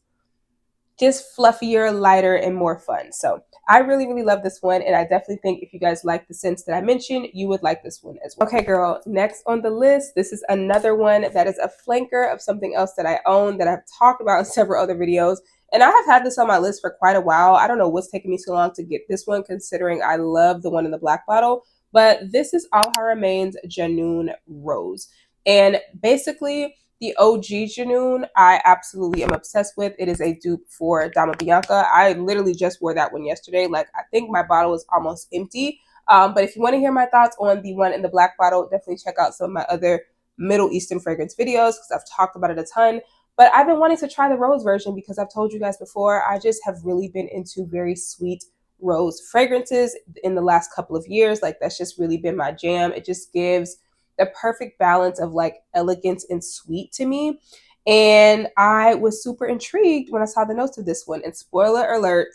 S1: Just fluffier, lighter, and more fun. So I really, really love this one. And I definitely think if you guys like the scents that I mentioned, you would like this one as well. Okay, girl, next on the list, this is another one that is a flanker of something else that I own that I've talked about in several other videos. And I have had this on my list for quite a while. I don't know what's taking me so long to get this one, considering I love the one in the black bottle. But this is Haramain's Junoon Rose. And basically, the OG Junoon, I absolutely am obsessed with. It is a dupe for Dama Bianca. I literally just wore that one yesterday. Like, I think my bottle is almost empty. But if you want to hear my thoughts on the one in the black bottle, definitely check out some of my other Middle Eastern fragrance videos because I've talked about it a ton. But I've been wanting to try the rose version because I've told you guys before, I just have really been into very sweet rose fragrances in the last couple of years. Like, that's just really been my jam. It just gives the perfect balance of like elegance and sweet to me. And I was super intrigued when I saw the notes of this one. And spoiler alert,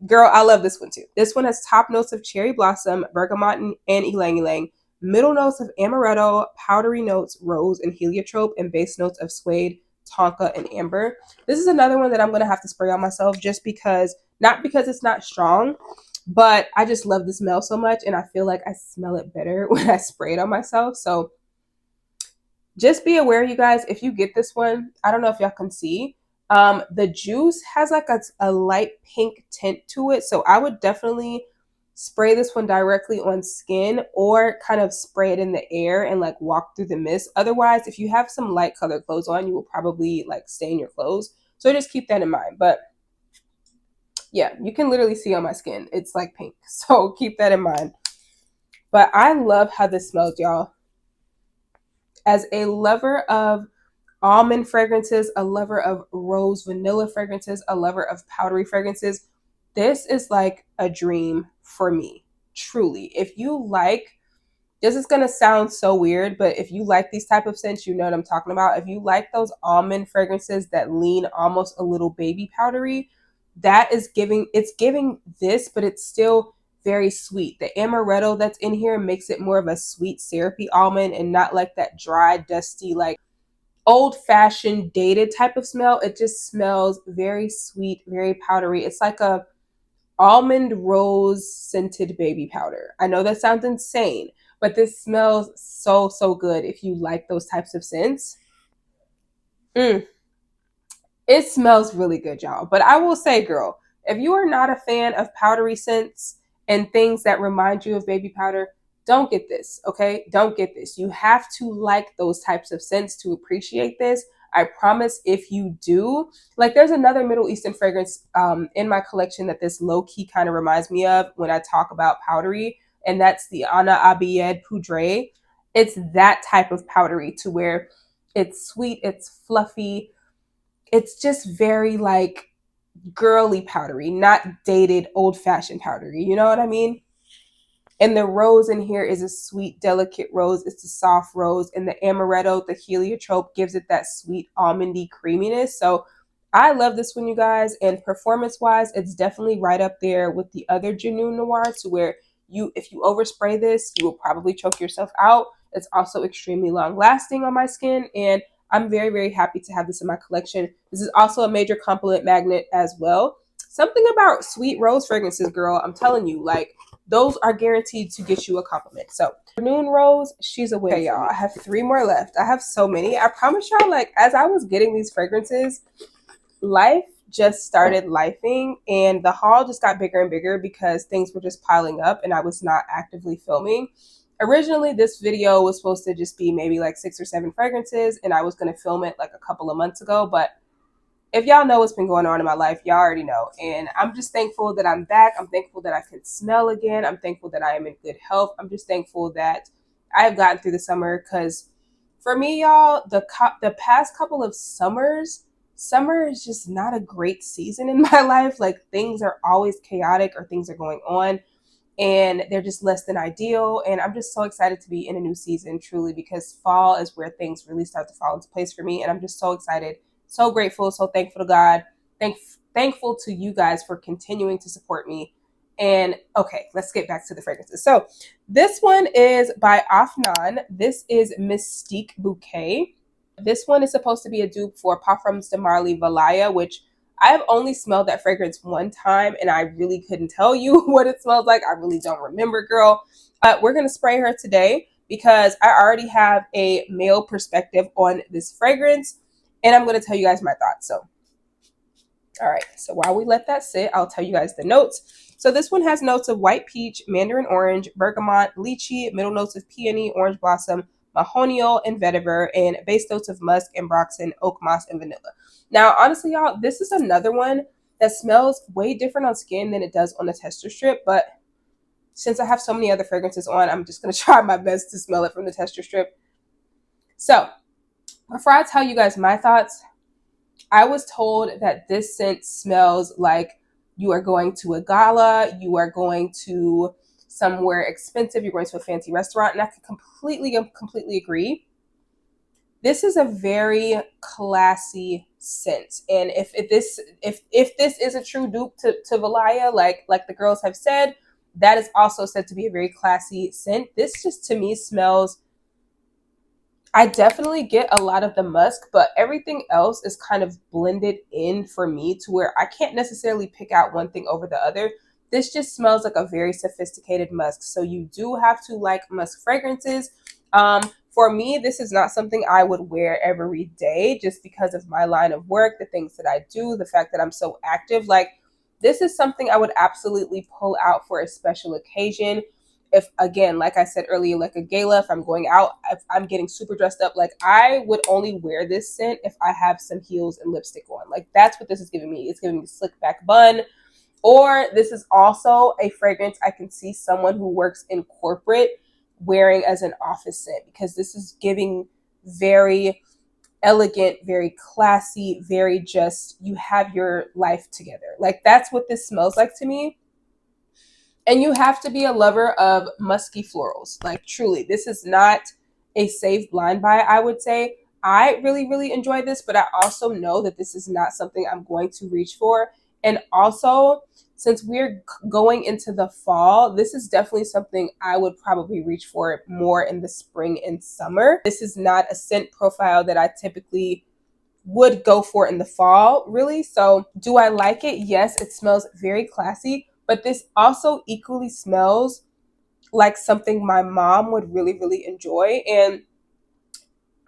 S1: girl, I love this one too. This one has top notes of cherry blossom, bergamot, and ylang ylang, middle notes of amaretto, powdery notes, rose, and heliotrope, and base notes of suede, tonka, and amber. This is another one that I'm going to have to spray on myself just because, not because it's not strong, but I just love the smell so much, and I feel like I smell it better when I spray it on myself. So just be aware, you guys, if you get this one, I don't know if y'all can see, the juice has like a light pink tint to it. So I would definitely spray this one directly on skin or kind of spray it in the air and like walk through the mist. Otherwise, if you have some light colored clothes on, you will probably like stain your clothes. So just keep that in mind. But yeah, you can literally see on my skin. It's like pink. So keep that in mind. But I love how this smells, y'all. As a lover of almond fragrances, a lover of rose vanilla fragrances, a lover of powdery fragrances, this is like a dream for me. Truly. If you like, this is going to sound so weird, but if you like these type of scents, you know what I'm talking about. If you like those almond fragrances that lean almost a little baby powdery, that is giving, it's giving this, but it's still very sweet. The amaretto that's in here makes it more of a sweet syrupy almond and not like that dry, dusty, like old-fashioned dated type of smell. It just smells very sweet, very powdery. It's like a almond rose scented baby powder. I know that sounds insane, but this smells so, so good if you like those types of scents. It smells really good, y'all. But I will say, girl, if you are not a fan of powdery scents and things that remind you of baby powder, don't get this, okay? Don't get this. You have to like those types of scents to appreciate this. I promise if you do, like there's another Middle Eastern fragrance in my collection that this low-key kind of reminds me of when I talk about powdery, and that's the Ana Abiyed Poudre. It's that type of powdery to where it's sweet, it's fluffy, it's just very like girly powdery, not dated old-fashioned powdery. You know what I mean? And the rose in here is a sweet, delicate rose. It's a soft rose. And the amaretto, the heliotrope, gives it that sweet almondy creaminess. So I love this one, you guys. And performance-wise, it's definitely right up there with the other Junoon Noir, to where if you overspray this, you will probably choke yourself out. It's also extremely long-lasting on my skin. And I'm very, very happy to have this in my collection. This is also a major compliment magnet as well. Something about sweet rose fragrances, girl, I'm telling you, like, those are guaranteed to get you a compliment. So Noon Rose, she's a winner. Okay, y'all, I have 3 more left. I have so many. I promise y'all, like, as I was getting these fragrances, life just started lifing, and the haul just got bigger and bigger because things were just piling up and I was not actively filming. Originally, this video was supposed to just be maybe like 6 or 7 fragrances, and I was going to film it like a couple of months ago, but if y'all know what's been going on in my life, y'all already know. And I'm just thankful that I'm back. I'm thankful that I can smell again. I'm thankful that I am in good health. I'm just thankful that I have gotten through the summer, because for me, y'all, the past couple of summers, summer is just not a great season in my life. Like, things are always chaotic or things are going on and they're just less than ideal. And I'm just so excited to be in a new season, truly, because fall is where things really start to fall into place for me. And I'm just so excited, so grateful, so thankful to God, thankful to you guys for continuing to support me. And okay, let's get back to the fragrances. So this one is by Afnan. This is Mystique Bouquet. This one is supposed to be a dupe for Parfums de Marly Valaya, which I have only smelled that fragrance one time, and I really couldn't tell you what it smells like. I really don't remember, girl. We're going to spray her today because I already have a male perspective on this fragrance, and I'm going to tell you guys my thoughts. So, all right. So while we let that sit, I'll tell you guys the notes. So this one has notes of white peach, mandarin orange, bergamot, lychee, middle notes of peony, orange blossom, mahonial, and vetiver, and base notes of musk, ambroxan, oak moss, and vanilla. Now, honestly, y'all, this is another one that smells way different on skin than it does on the tester strip. But since I have so many other fragrances on, I'm just going to try my best to smell it from the tester strip. So before I tell you guys my thoughts, I was told that this scent smells like you are going to a gala, you are going to somewhere expensive, you're going to a fancy restaurant, and I can completely agree. This is a very classy scent, and if this is a true dupe to Valaya, like the girls have said, that is also said to be a very classy scent. This just, to me, smells, I definitely get a lot of the musk, but everything else is kind of blended in for me to where I can't necessarily pick out one thing over the other. This just smells like a very sophisticated musk. So you do have to like musk fragrances. For me, this is not something I would wear every day just because of my line of work, the things that I do, the fact that I'm so active. Like, this is something I would absolutely pull out for a special occasion. If, again, like I said earlier, like a gala, if I'm going out, if I'm getting super dressed up, like, I would only wear this scent if I have some heels and lipstick on. Like, that's what this is giving me. It's giving me slick back bun. Or this is also a fragrance I can see someone who works in corporate wearing as an office scent, because this is giving very elegant, very classy, very just, you have your life together. Like, that's what this smells like to me. And you have to be a lover of musky florals. Like, truly, this is not a safe blind buy, I would say. I really enjoy this, but I also know that this is not something I'm going to reach for. And also, since we're going into the fall, this is definitely something I would probably reach for more in the spring and summer. This is not a scent profile that I typically would go for in the fall, really. So do I like it? Yes, it smells very classy, but this also equally smells like something my mom would really enjoy. And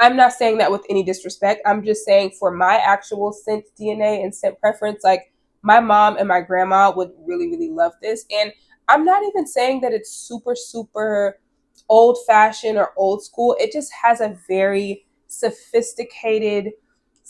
S1: I'm not saying that with any disrespect. I'm just saying for my actual scent DNA and scent preference, like, my mom and my grandma would really love this. And I'm not even saying that it's super old fashioned or old school. It just has a very sophisticated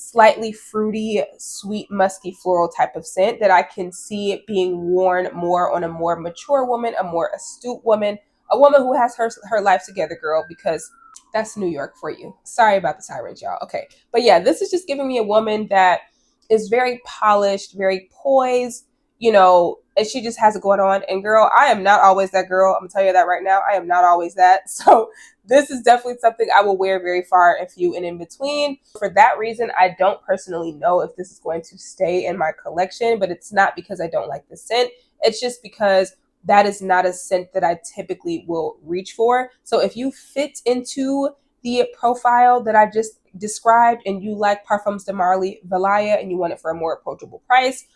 S1: slightly fruity, sweet, musky, floral type of scent that I can see it being worn more on a more mature woman, a more astute woman, a woman who has her life together, girl, because that's New York for you. Sorry about the sirens, y'all. Okay. But yeah, this is just giving me a woman that is very polished, very poised, you know, and she just has it going on. And girl, I am not always that girl. I'm gonna tell you that right now. I am not always that. So this is definitely something I will wear very far and few and in between. For that reason, I don't personally know if this is going to stay in my collection, but it's not because I don't like the scent. It's just because that is not a scent that I typically will reach for. So if you fit into the profile that I just described and you like Parfums de Marly Valaya and you want it for a more approachable price,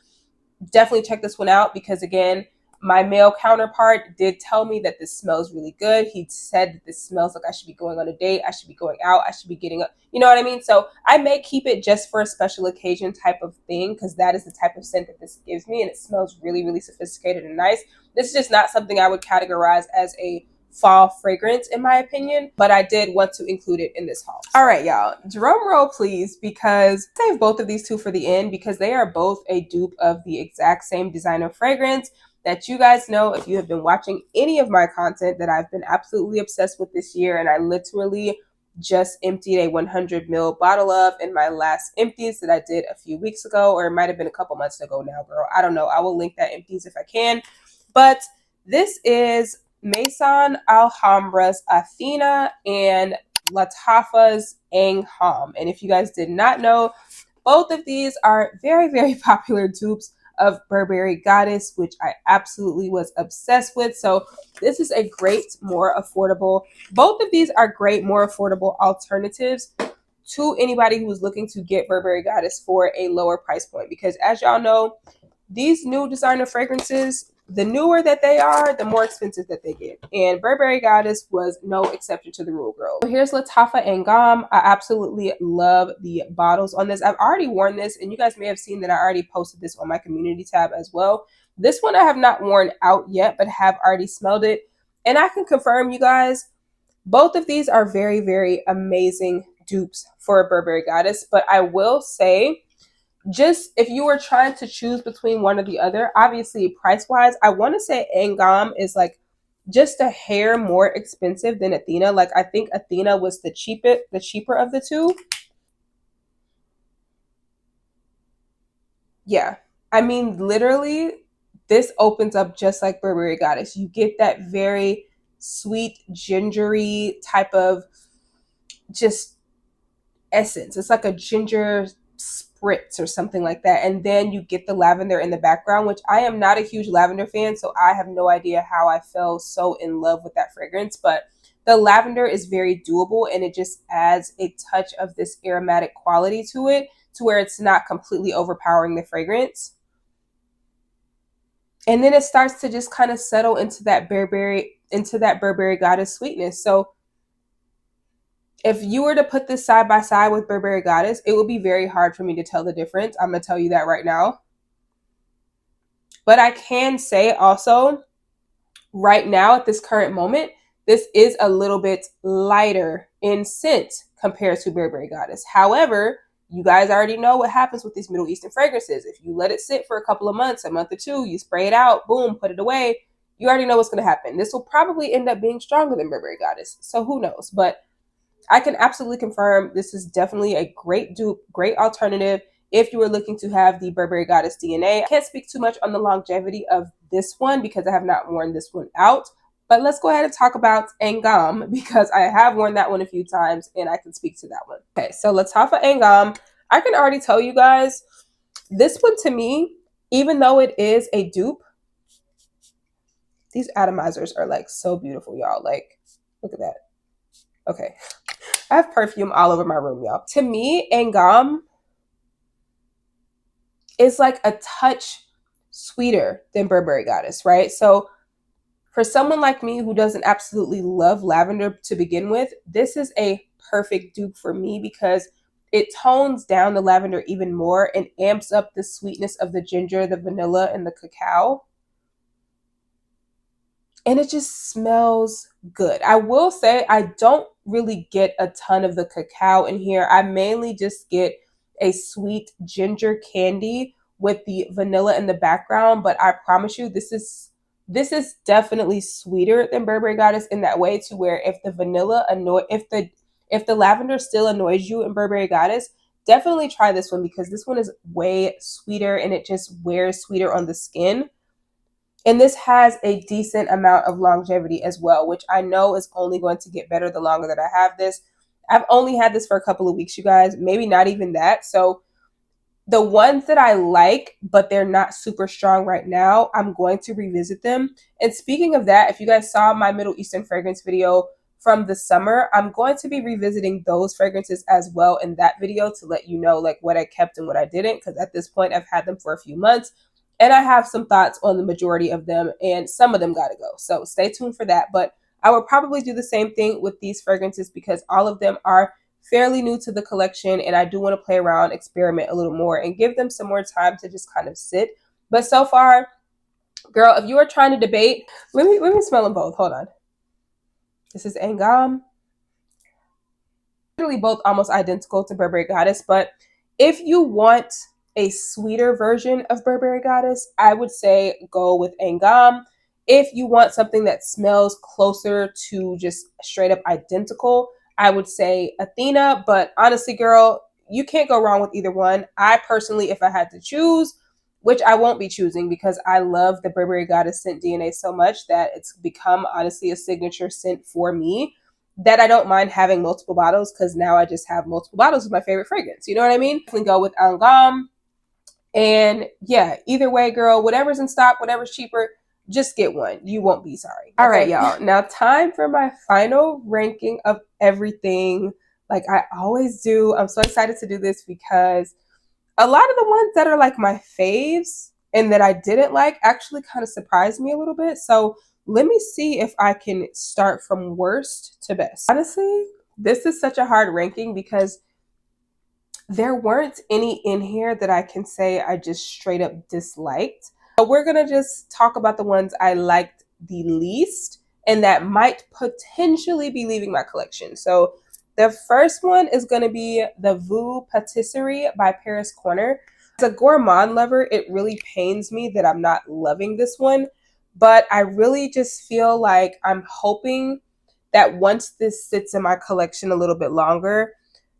S1: definitely check this one out, because again, my male counterpart did tell me that this smells really good. He said that this smells like I should be going on a date, I should be going out, I should be getting up, you know what I mean? So I may keep it just for a special occasion type of thing, because that is the type of scent that this gives me, and it smells really, really sophisticated and nice. This is just not something I would categorize as a fall fragrance in my opinion, but I did want to include it in this haul. All right, y'all, drum roll please, because I saved both of these two for the end because they are both a dupe of the exact same designer fragrance that you guys know, if you have been watching any of my content, that I've been absolutely obsessed with this year. And I literally just emptied a 100 ml bottle of in my last empties that I did a few weeks ago, or it might have been a couple months ago now, girl. I don't know. I will link that empties if I can. But this is Maison Alhambra's Athena and Lattafa's Angham. And if you guys did not know, both of these are very, very popular dupes of Burberry Goddess, which I absolutely was obsessed with. So this is a great, more affordable, both of these are great, more affordable alternatives to anybody who is looking to get Burberry Goddess for a lower price point. Because as y'all know, these new designer fragrances, the newer that they are, the more expensive that they get. And Burberry Goddess was no exception to the rule, girl. So here's Lattafa Angham. I absolutely love the bottles on this. I've already worn this, and you guys may have seen that I already posted this on my community tab as well. This one I have not worn out yet, but have already smelled it. And I can confirm, you guys, both of these are very, very amazing dupes for Burberry Goddess. But I will say, just if you were trying to choose between one or the other, obviously price wise, I want to say Angham is like just a hair more expensive than Athena. Like I think Athena was the cheaper of the two. Yeah, I mean literally this opens up just like Burberry Goddess. You get that very sweet gingery type of just essence. It's like a ginger spritz or something like that. And then you get the lavender in the background, which I am not a huge lavender fan, so I have no idea how I fell so in love with that fragrance. But the lavender is very doable, and it just adds a touch of this aromatic quality to it, to where it's not completely overpowering the fragrance. And then it starts to just kind of settle into that Burberry Goddess sweetness. So if you were to put this side by side with Burberry Goddess, it would be very hard for me to tell the difference. I'm going to tell you that right now. But I can say also, right now at this current moment, this is a little bit lighter in scent compared to Burberry Goddess. However, you guys already know what happens with these Middle Eastern fragrances. If you let it sit for a couple of months, a month or two, you spray it out, boom, put it away, you already know what's going to happen. This will probably end up being stronger than Burberry Goddess. So who knows? But I can absolutely confirm this is definitely a great dupe, great alternative if you were looking to have the Burberry Goddess DNA. I can't speak too much on the longevity of this one because I have not worn this one out. But let's go ahead and talk about Angham, because I have worn that one a few times and I can speak to that one. Okay, so Lattafa Angham, I can already tell you guys, this one to me, even though it is a dupe, these atomizers are like so beautiful, y'all. Like, look at that. Okay. I have perfume all over my room, y'all. To me, Angham is like a touch sweeter than Burberry Goddess, right? So for someone like me who doesn't absolutely love lavender to begin with, this is a perfect dupe for me because it tones down the lavender even more and amps up the sweetness of the ginger, the vanilla, and the cacao. And it just smells good. I will say I don't really get a ton of the cacao in here. I mainly just get a sweet ginger candy with the vanilla in the background, but I promise you this is definitely sweeter than Burberry Goddess in that way, to where if the lavender still annoys you in Burberry Goddess, definitely try this one, because this one is way sweeter and it just wears sweeter on the skin. And this has a decent amount of longevity as well, which I know is only going to get better the longer that I have this. I've only had this for a couple of weeks, you guys, maybe not even that. So the ones that I like, but they're not super strong right now, I'm going to revisit them. And speaking of that, if you guys saw my Middle Eastern fragrance video from the summer, I'm going to be revisiting those fragrances as well in that video to let you know like what I kept and what I didn't, because at this point I've had them for a few months and I have some thoughts on the majority of them, and some of them gotta go. So stay tuned for that. But I will probably do the same thing with these fragrances because all of them are fairly new to the collection, and I do want to play around, experiment a little more, and give them some more time to just kind of sit. But so far, girl, if you are trying to debate, let me smell them both. Hold on. This is Angham. Literally both almost identical to Burberry Goddess, but if you want a sweeter version of Burberry Goddess, I would say go with Angham. If you want something that smells closer to just straight up identical, I would say Athena. But honestly, girl, you can't go wrong with either one. I personally, if I had to choose, which I won't be choosing because I love the Burberry Goddess scent DNA so much that it's become honestly a signature scent for me, that I don't mind having multiple bottles, because now I just have multiple bottles of my favorite fragrance. You know what I mean? Definitely go with Angham. And yeah, either way, girl, whatever's in stock, whatever's cheaper, just get one. You won't be sorry. All right, y'all. Now time for my final ranking of everything. Like I always do. I'm so excited to do this because a lot of the ones that are like my faves and that I didn't like actually kind of surprised me a little bit. So let me see if I can start from worst to best. Honestly, this is such a hard ranking because there weren't any in here that I can say I just straight up disliked. But we're going to just talk about the ones I liked the least and that might potentially be leaving my collection. So the first one is going to be the Voux Patisserie by Paris Corner. As a gourmand lover, it really pains me that I'm not loving this one, but I really just feel like I'm hoping that once this sits in my collection a little bit longer,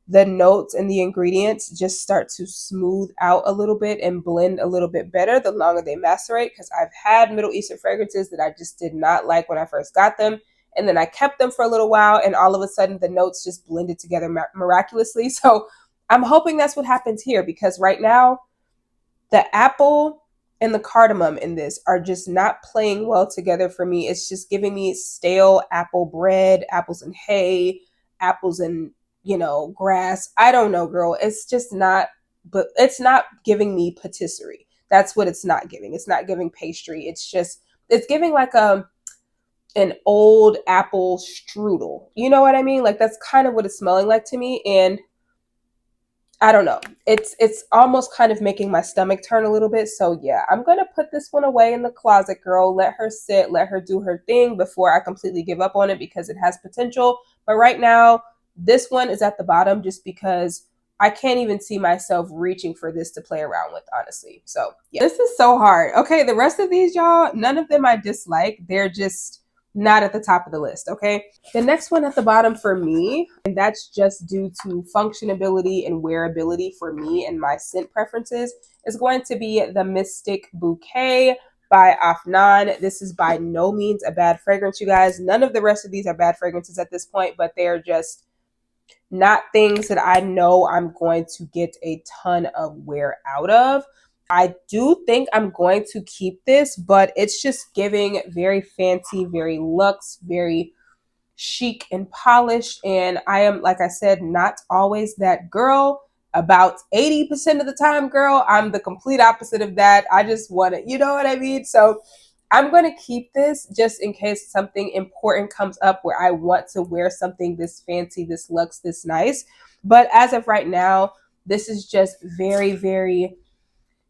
S1: the notes and the ingredients just start to smooth out a little bit and blend a little bit better the longer they macerate, because I've had Middle Eastern fragrances that I just did not like when I first got them, and then I kept them for a little while and all of a sudden the notes just blended together miraculously. So I'm hoping that's what happens here, because right now the apple and the cardamom in this are just not playing well together for me. It's just giving me stale apple bread, apples and hay, apples and grass. I don't know, girl. It's just not, but it's not giving me patisserie. That's what it's not giving. It's not giving pastry. It's giving like an old apple strudel. You know what I mean? Like that's kind of what it's smelling like to me. And I don't know. It's almost kind of making my stomach turn a little bit. So yeah, I'm going to put this one away in the closet, girl. Let her sit, let her do her thing before I completely give up on it, because it has potential. But right now, this one is at the bottom just because I can't even see myself reaching for this to play around with, honestly. So yeah, this is so hard. Okay, the rest of these, y'all, none of them I dislike. They're just not at the top of the list, okay? The next one at the bottom for me, and that's just due to functionability and wearability for me and my scent preferences, is going to be the Mystique Bouquet by Afnan. This is by no means a bad fragrance, you guys. None of the rest of these are bad fragrances at this point, but they're just not things that I know I'm going to get a ton of wear out of. I do think I'm going to keep this, but it's just giving very fancy, very luxe, very chic and polished. And I am, like I said, not always that girl. About 80% of the time, girl, I'm the complete opposite of that. I just want it, you know what I mean? So I'm going to keep this just in case something important comes up where I want to wear something this fancy, this luxe, this nice. But as of right now, this is just very, very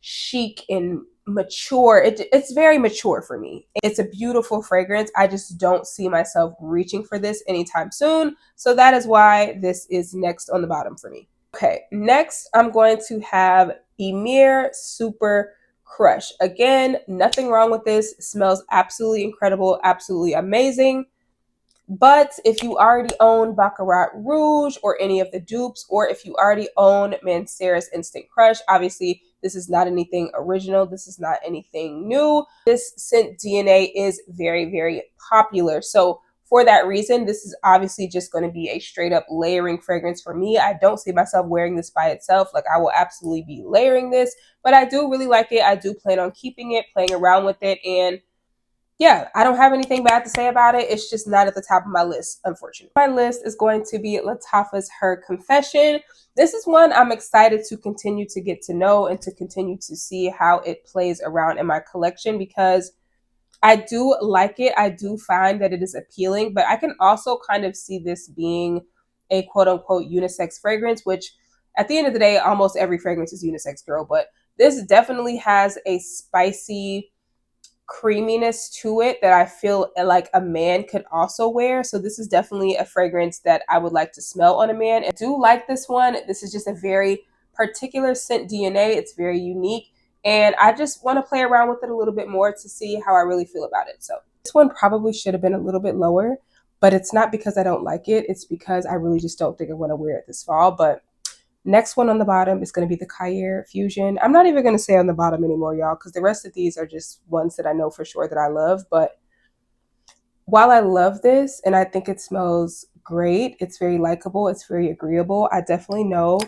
S1: chic and mature. It's very mature for me. It's a beautiful fragrance. I just don't see myself reaching for this anytime soon. So that is why this is next on the bottom for me. Okay, next I'm going to have Emir Super Crush. Again, nothing wrong with this. It smells absolutely incredible, absolutely amazing. But if you already own Baccarat Rouge or any of the dupes, or if you already own Mancera's Instant Crush, obviously this is not anything original. This is not anything new. This scent DNA is very, very popular. So for that reason, this is obviously just going to be a straight up layering fragrance for me. I don't see myself wearing this by itself. Like, I will absolutely be layering this, but I do really like it. I do plan on keeping it, playing around with it, and yeah, I don't have anything bad to say about it. It's just not at the top of my list, unfortunately. My list is going to be Lattafa's Her Confession. This is one I'm excited to continue to get to know and to continue to see how it plays around in my collection, because I do like it. I do find that it is appealing, but I can also kind of see this being a quote unquote unisex fragrance, which at the end of the day, almost every fragrance is unisex, girl. But this definitely has a spicy creaminess to it that I feel like a man could also wear. So this is definitely a fragrance that I would like to smell on a man. I do like this one. This is just a very particular scent DNA. It's very unique. And I just want to play around with it a little bit more to see how I really feel about it. So this one probably should have been a little bit lower, but it's not because I don't like it. It's because I really just don't think I want to wear it this fall. But next one on the bottom is going to be the Khair Fusion. I'm not even going to say on the bottom anymore, y'all, because the rest of these are just ones that I know for sure that I love. But while I love this and I think it smells great, it's very likable, it's very agreeable, I definitely know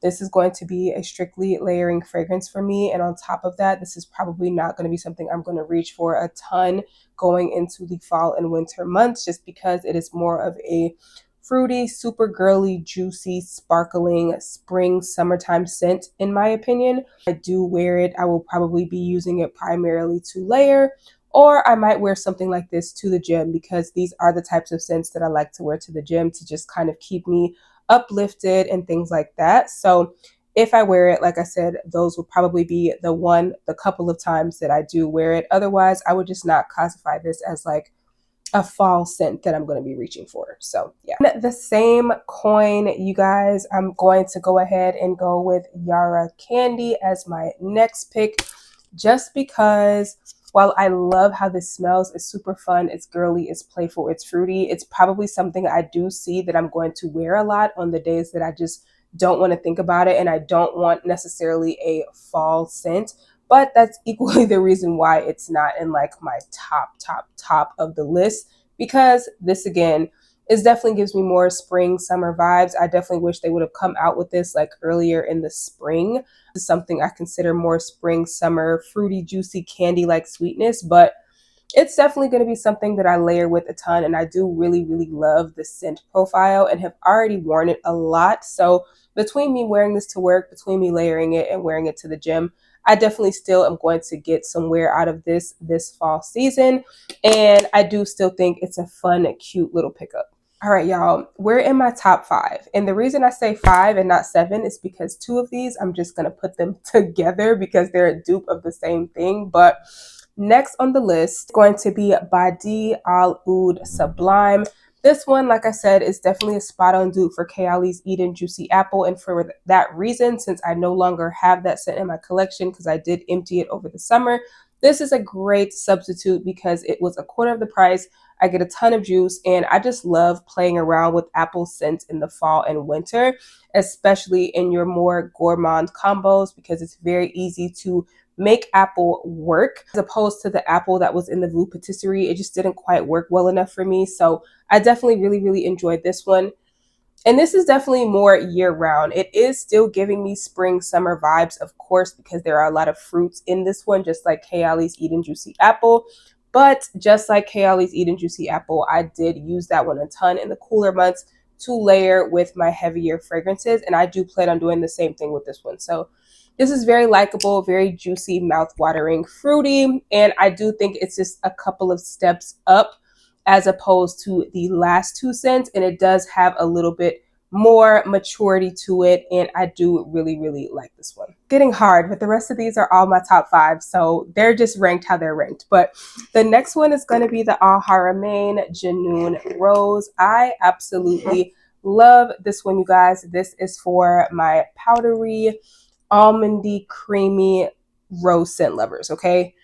S1: this is going to be a strictly layering fragrance for me. And on top of that, this is probably not going to be something I'm going to reach for a ton going into the fall and winter months, just because it is more of a fruity, super girly, juicy, sparkling spring summertime scent, in my opinion. I do wear it. I will probably be using it primarily to layer, or I might wear something like this to the gym, because these are the types of scents that I like to wear to the gym to just kind of keep me uplifted and things like that. So if I wear it, like I said, those will probably be the couple of times that I do wear it. Otherwise, I would just not classify this as like a fall scent that I'm going to be reaching for. So yeah. The same coin, you guys, I'm going to go ahead and go with Yara Candy as my next pick, just because while I love how this smells, it's super fun, it's girly, it's playful, it's fruity, it's probably something I do see that I'm going to wear a lot on the days that I just don't want to think about it and I don't want necessarily a fall scent. But that's equally the reason why it's not in like my top of the list, because this again is definitely gives me more spring summer vibes. I definitely wish they would have come out with this like earlier in the spring. This is something I consider more spring summer fruity juicy candy like sweetness, but it's definitely going to be something that I layer with a ton, and I do really love the scent profile and have already worn it a lot. So between me wearing this to work, between me layering it and wearing it to the gym, I definitely still am going to get some wear out of this fall season, and I do still think it's a fun, cute little pickup. All right, y'all, we're in my top 5. And the reason I say 5 and not 7 is because 2 of these, I'm just going to put them together because they're a dupe of the same thing. But next on the list is going to be Badee Al Oud Sublime. This one, like I said, is definitely a spot on dupe for Kayali's Eden Juicy Apple. And for that reason, since I no longer have that scent in my collection because I did empty it over the summer, this is a great substitute because it was a quarter of the price. I get a ton of juice, and I just love playing around with apple scents in the fall and winter, especially in your more gourmand combos, because it's very easy to make apple work as opposed to the apple that was in the Voux Patisserie. It just didn't quite work well enough for me. So I definitely really enjoyed this one. And this is definitely more year round. It is still giving me spring summer vibes, of course, because there are a lot of fruits in this one, just like Kayali's Eden Juicy Apple. But just like Kayali's Eden Juicy Apple, I did use that one a ton in the cooler months to layer with my heavier fragrances. And I do plan on doing the same thing with this one. So this is very likable, very juicy, mouth-watering, fruity. And I do think it's just a couple of steps up as opposed to the last 2 scents. And it does have a little bit more maturity to it, and I do really like this one. Getting hard, but the rest of these are all my top 5, so they're just ranked how they're ranked. But the next one is going to be the Haramain Junoon Rose. I absolutely Love this one, you guys. This is for my powdery, almondy, creamy rose scent lovers, okay?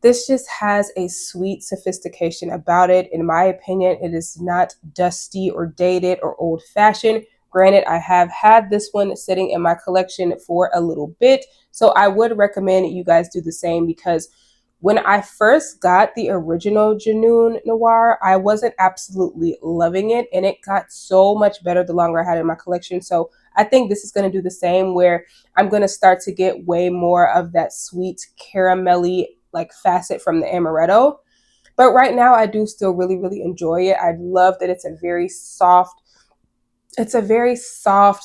S1: This just has a sweet sophistication about it. In my opinion, it is not dusty or dated or old-fashioned. Granted, I have had this one sitting in my collection for a little bit, so I would recommend you guys do the same, because when I first got the original Junoon Noir, I wasn't absolutely loving it, and it got so much better the longer I had it in my collection. So I think this is going to do the same, where I'm going to start to get way more of that sweet caramelly like facet from the amaretto. But right now I do still really enjoy it. I love that it's a very soft,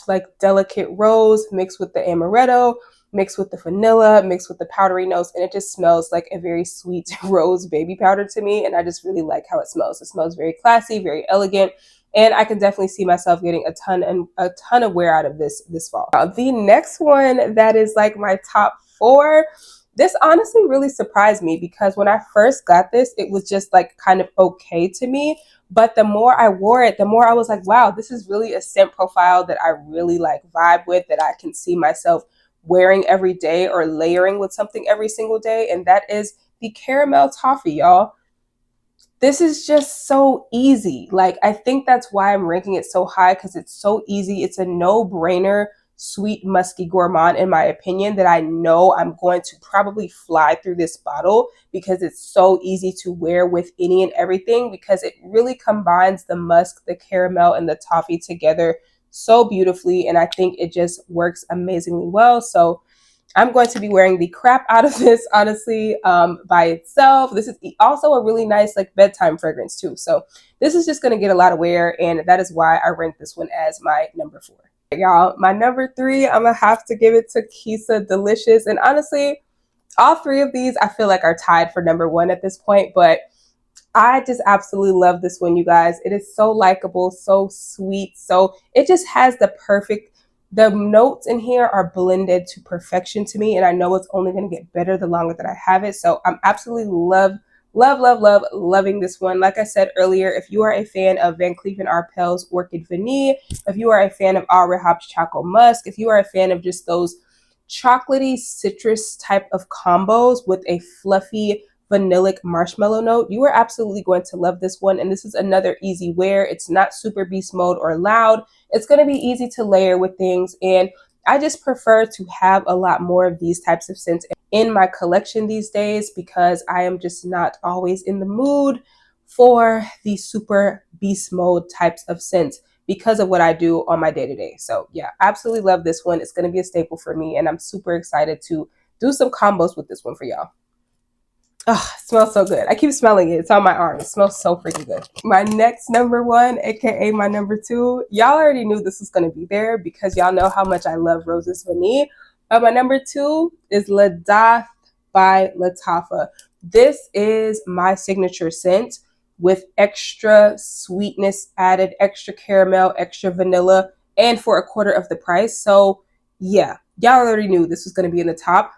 S1: like delicate rose mixed with the amaretto, mixed with the vanilla, mixed with the powdery notes, and it just smells like a very sweet rose baby powder to me, and I just really like how it smells. It smells very classy, very elegant, and I can definitely see myself getting a ton of wear out of this fall. The next one that is like my top 4, this honestly really surprised me, because when I first got this, it was just like kind of okay to me. But the more I wore it, the more I was like, wow, this is really a scent profile that I really like vibe with, that I can see myself wearing every day or layering with something every single day. And that is the Caramel Toffee, y'all. This is just so easy. Like, I think that's why I'm ranking it so high, because it's so easy. It's a no-brainer, sweet, musky gourmand, in my opinion, that I know I'm going to probably fly through this bottle, because it's so easy to wear with any and everything, because it really combines the musk, the caramel, and the toffee together so beautifully, and I think it just works amazingly well. So I'm going to be wearing the crap out of this, honestly, by itself. This is also a really nice like bedtime fragrance too. So this is just going to get a lot of wear, and that is why I rank this one as my number 4. Y'all, my number 3, I'm gonna have to give it to Qissa Delicious. And honestly, all 3 of these I feel like are tied for number 1 at this point, but I just absolutely love this one, you guys. It is so likable, so sweet. So it just has the notes in here are blended to perfection to me, and I know it's only going to get better the longer that I have it. So I'm absolutely loving this one. Like I said earlier, if you are a fan of Van Cleef & Arpels Orchid Vanille, if you are a fan of Al Rahab's Choco Musk, if you are a fan of just those chocolatey citrus type of combos with a fluffy vanillic marshmallow note, you are absolutely going to love this one. And this is another easy wear. It's not super beast mode or loud. It's going to be easy to layer with things, and I just prefer to have a lot more of these types of scents in my collection these days, because I am just not always in the mood for the super beast mode types of scents because of what I do on my day-to-day. So yeah, absolutely love this one. It's going to be a staple for me, and I'm super excited to do some combos with this one for y'all. Oh, it smells so good. I keep smelling it. It's on my arm. It smells so freaking good. My next number 1, aka my number 2, y'all already knew this was going to be there, because y'all know how much I love Roses Vanille. But my number 2 is Lahdath by Lattafa. This is my signature scent with extra sweetness added, extra caramel, extra vanilla, and for a quarter of the price. So yeah, y'all already knew this was going to be in the top.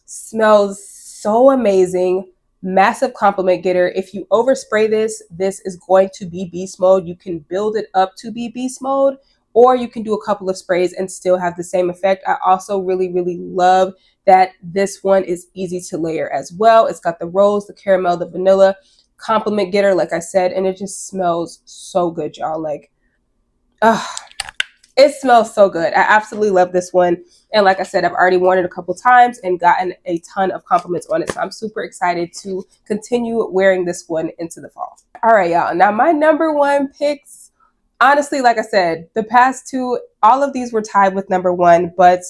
S1: Smells so amazing. Massive compliment getter. If you overspray this, this is going to be beast mode. You can build it up to be beast mode, or you can do a couple of sprays and still have the same effect. I also really love that this one is easy to layer as well. It's got the rose, the caramel, the vanilla, compliment getter, like I said, and it just smells so good, y'all. Like, it smells so good. I absolutely love this one. And like I said, I've already worn it a couple times and gotten a ton of compliments on it. So I'm super excited to continue wearing this one into the fall. All right, y'all. Now my number 1 picks, honestly, like I said, the past 2, all of these were tied with number 1, but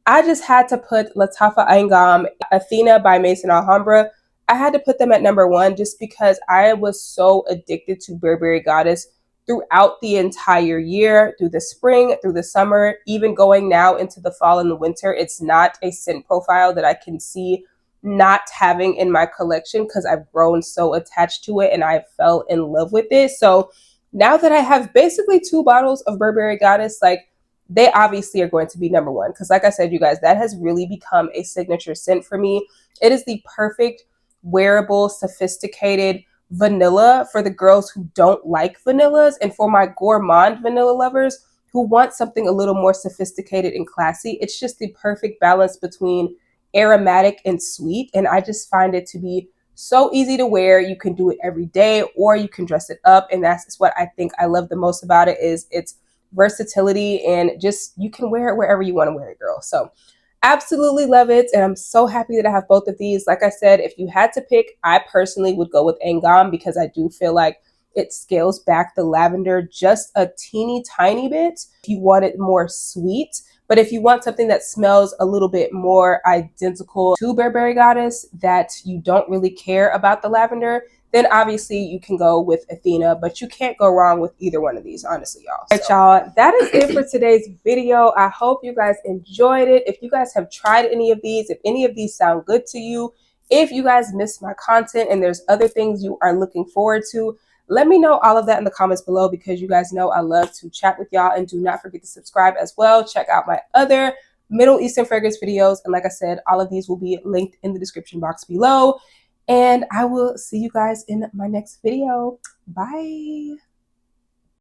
S1: I just had to put Lattafa Angham, Athena by Maison Alhambra. I had to put them at number 1 just because I was so addicted to Burberry Goddess throughout the entire year, through the spring, through the summer, even going now into the fall and the winter. It's not a scent profile that I can see not having in my collection, because I've grown so attached to it and I fell in love with it. So now that I have basically 2 bottles of Burberry Goddess, like, they obviously are going to be number 1, because like I said, you guys, that has really become a signature scent for me. It is the perfect wearable, sophisticated, vanilla for the girls who don't like vanillas, and for my gourmand vanilla lovers who want something a little more sophisticated and classy. It's just the perfect balance between aromatic and sweet, and I just find it to be so easy to wear. You can do it every day or you can dress it up, and that's what I think I love the most about it, is its versatility, and just you can wear it wherever you want to wear it, girl. So absolutely love it, and I'm so happy that I have both of these. Like I said, if you had to pick, I personally would go with Angham because I do feel like it scales back the lavender just a teeny tiny bit if you want it more sweet. But if you want something that smells a little bit more identical to Burberry Goddess, that you don't really care about the lavender, then obviously you can go with Athena, but you can't go wrong with either one of these, honestly, y'all. All right, y'all, that is it for today's video. I hope you guys enjoyed it. If you guys have tried any of these, if any of these sound good to you, if you guys missed my content and there's other things you are looking forward to, let me know all of that in the comments below, because you guys know I love to chat with y'all. And do not forget to subscribe as well. Check out my other Middle Eastern fragrance videos. And like I said, all of these will be linked in the description box below. And I will see you guys in my next video. Bye.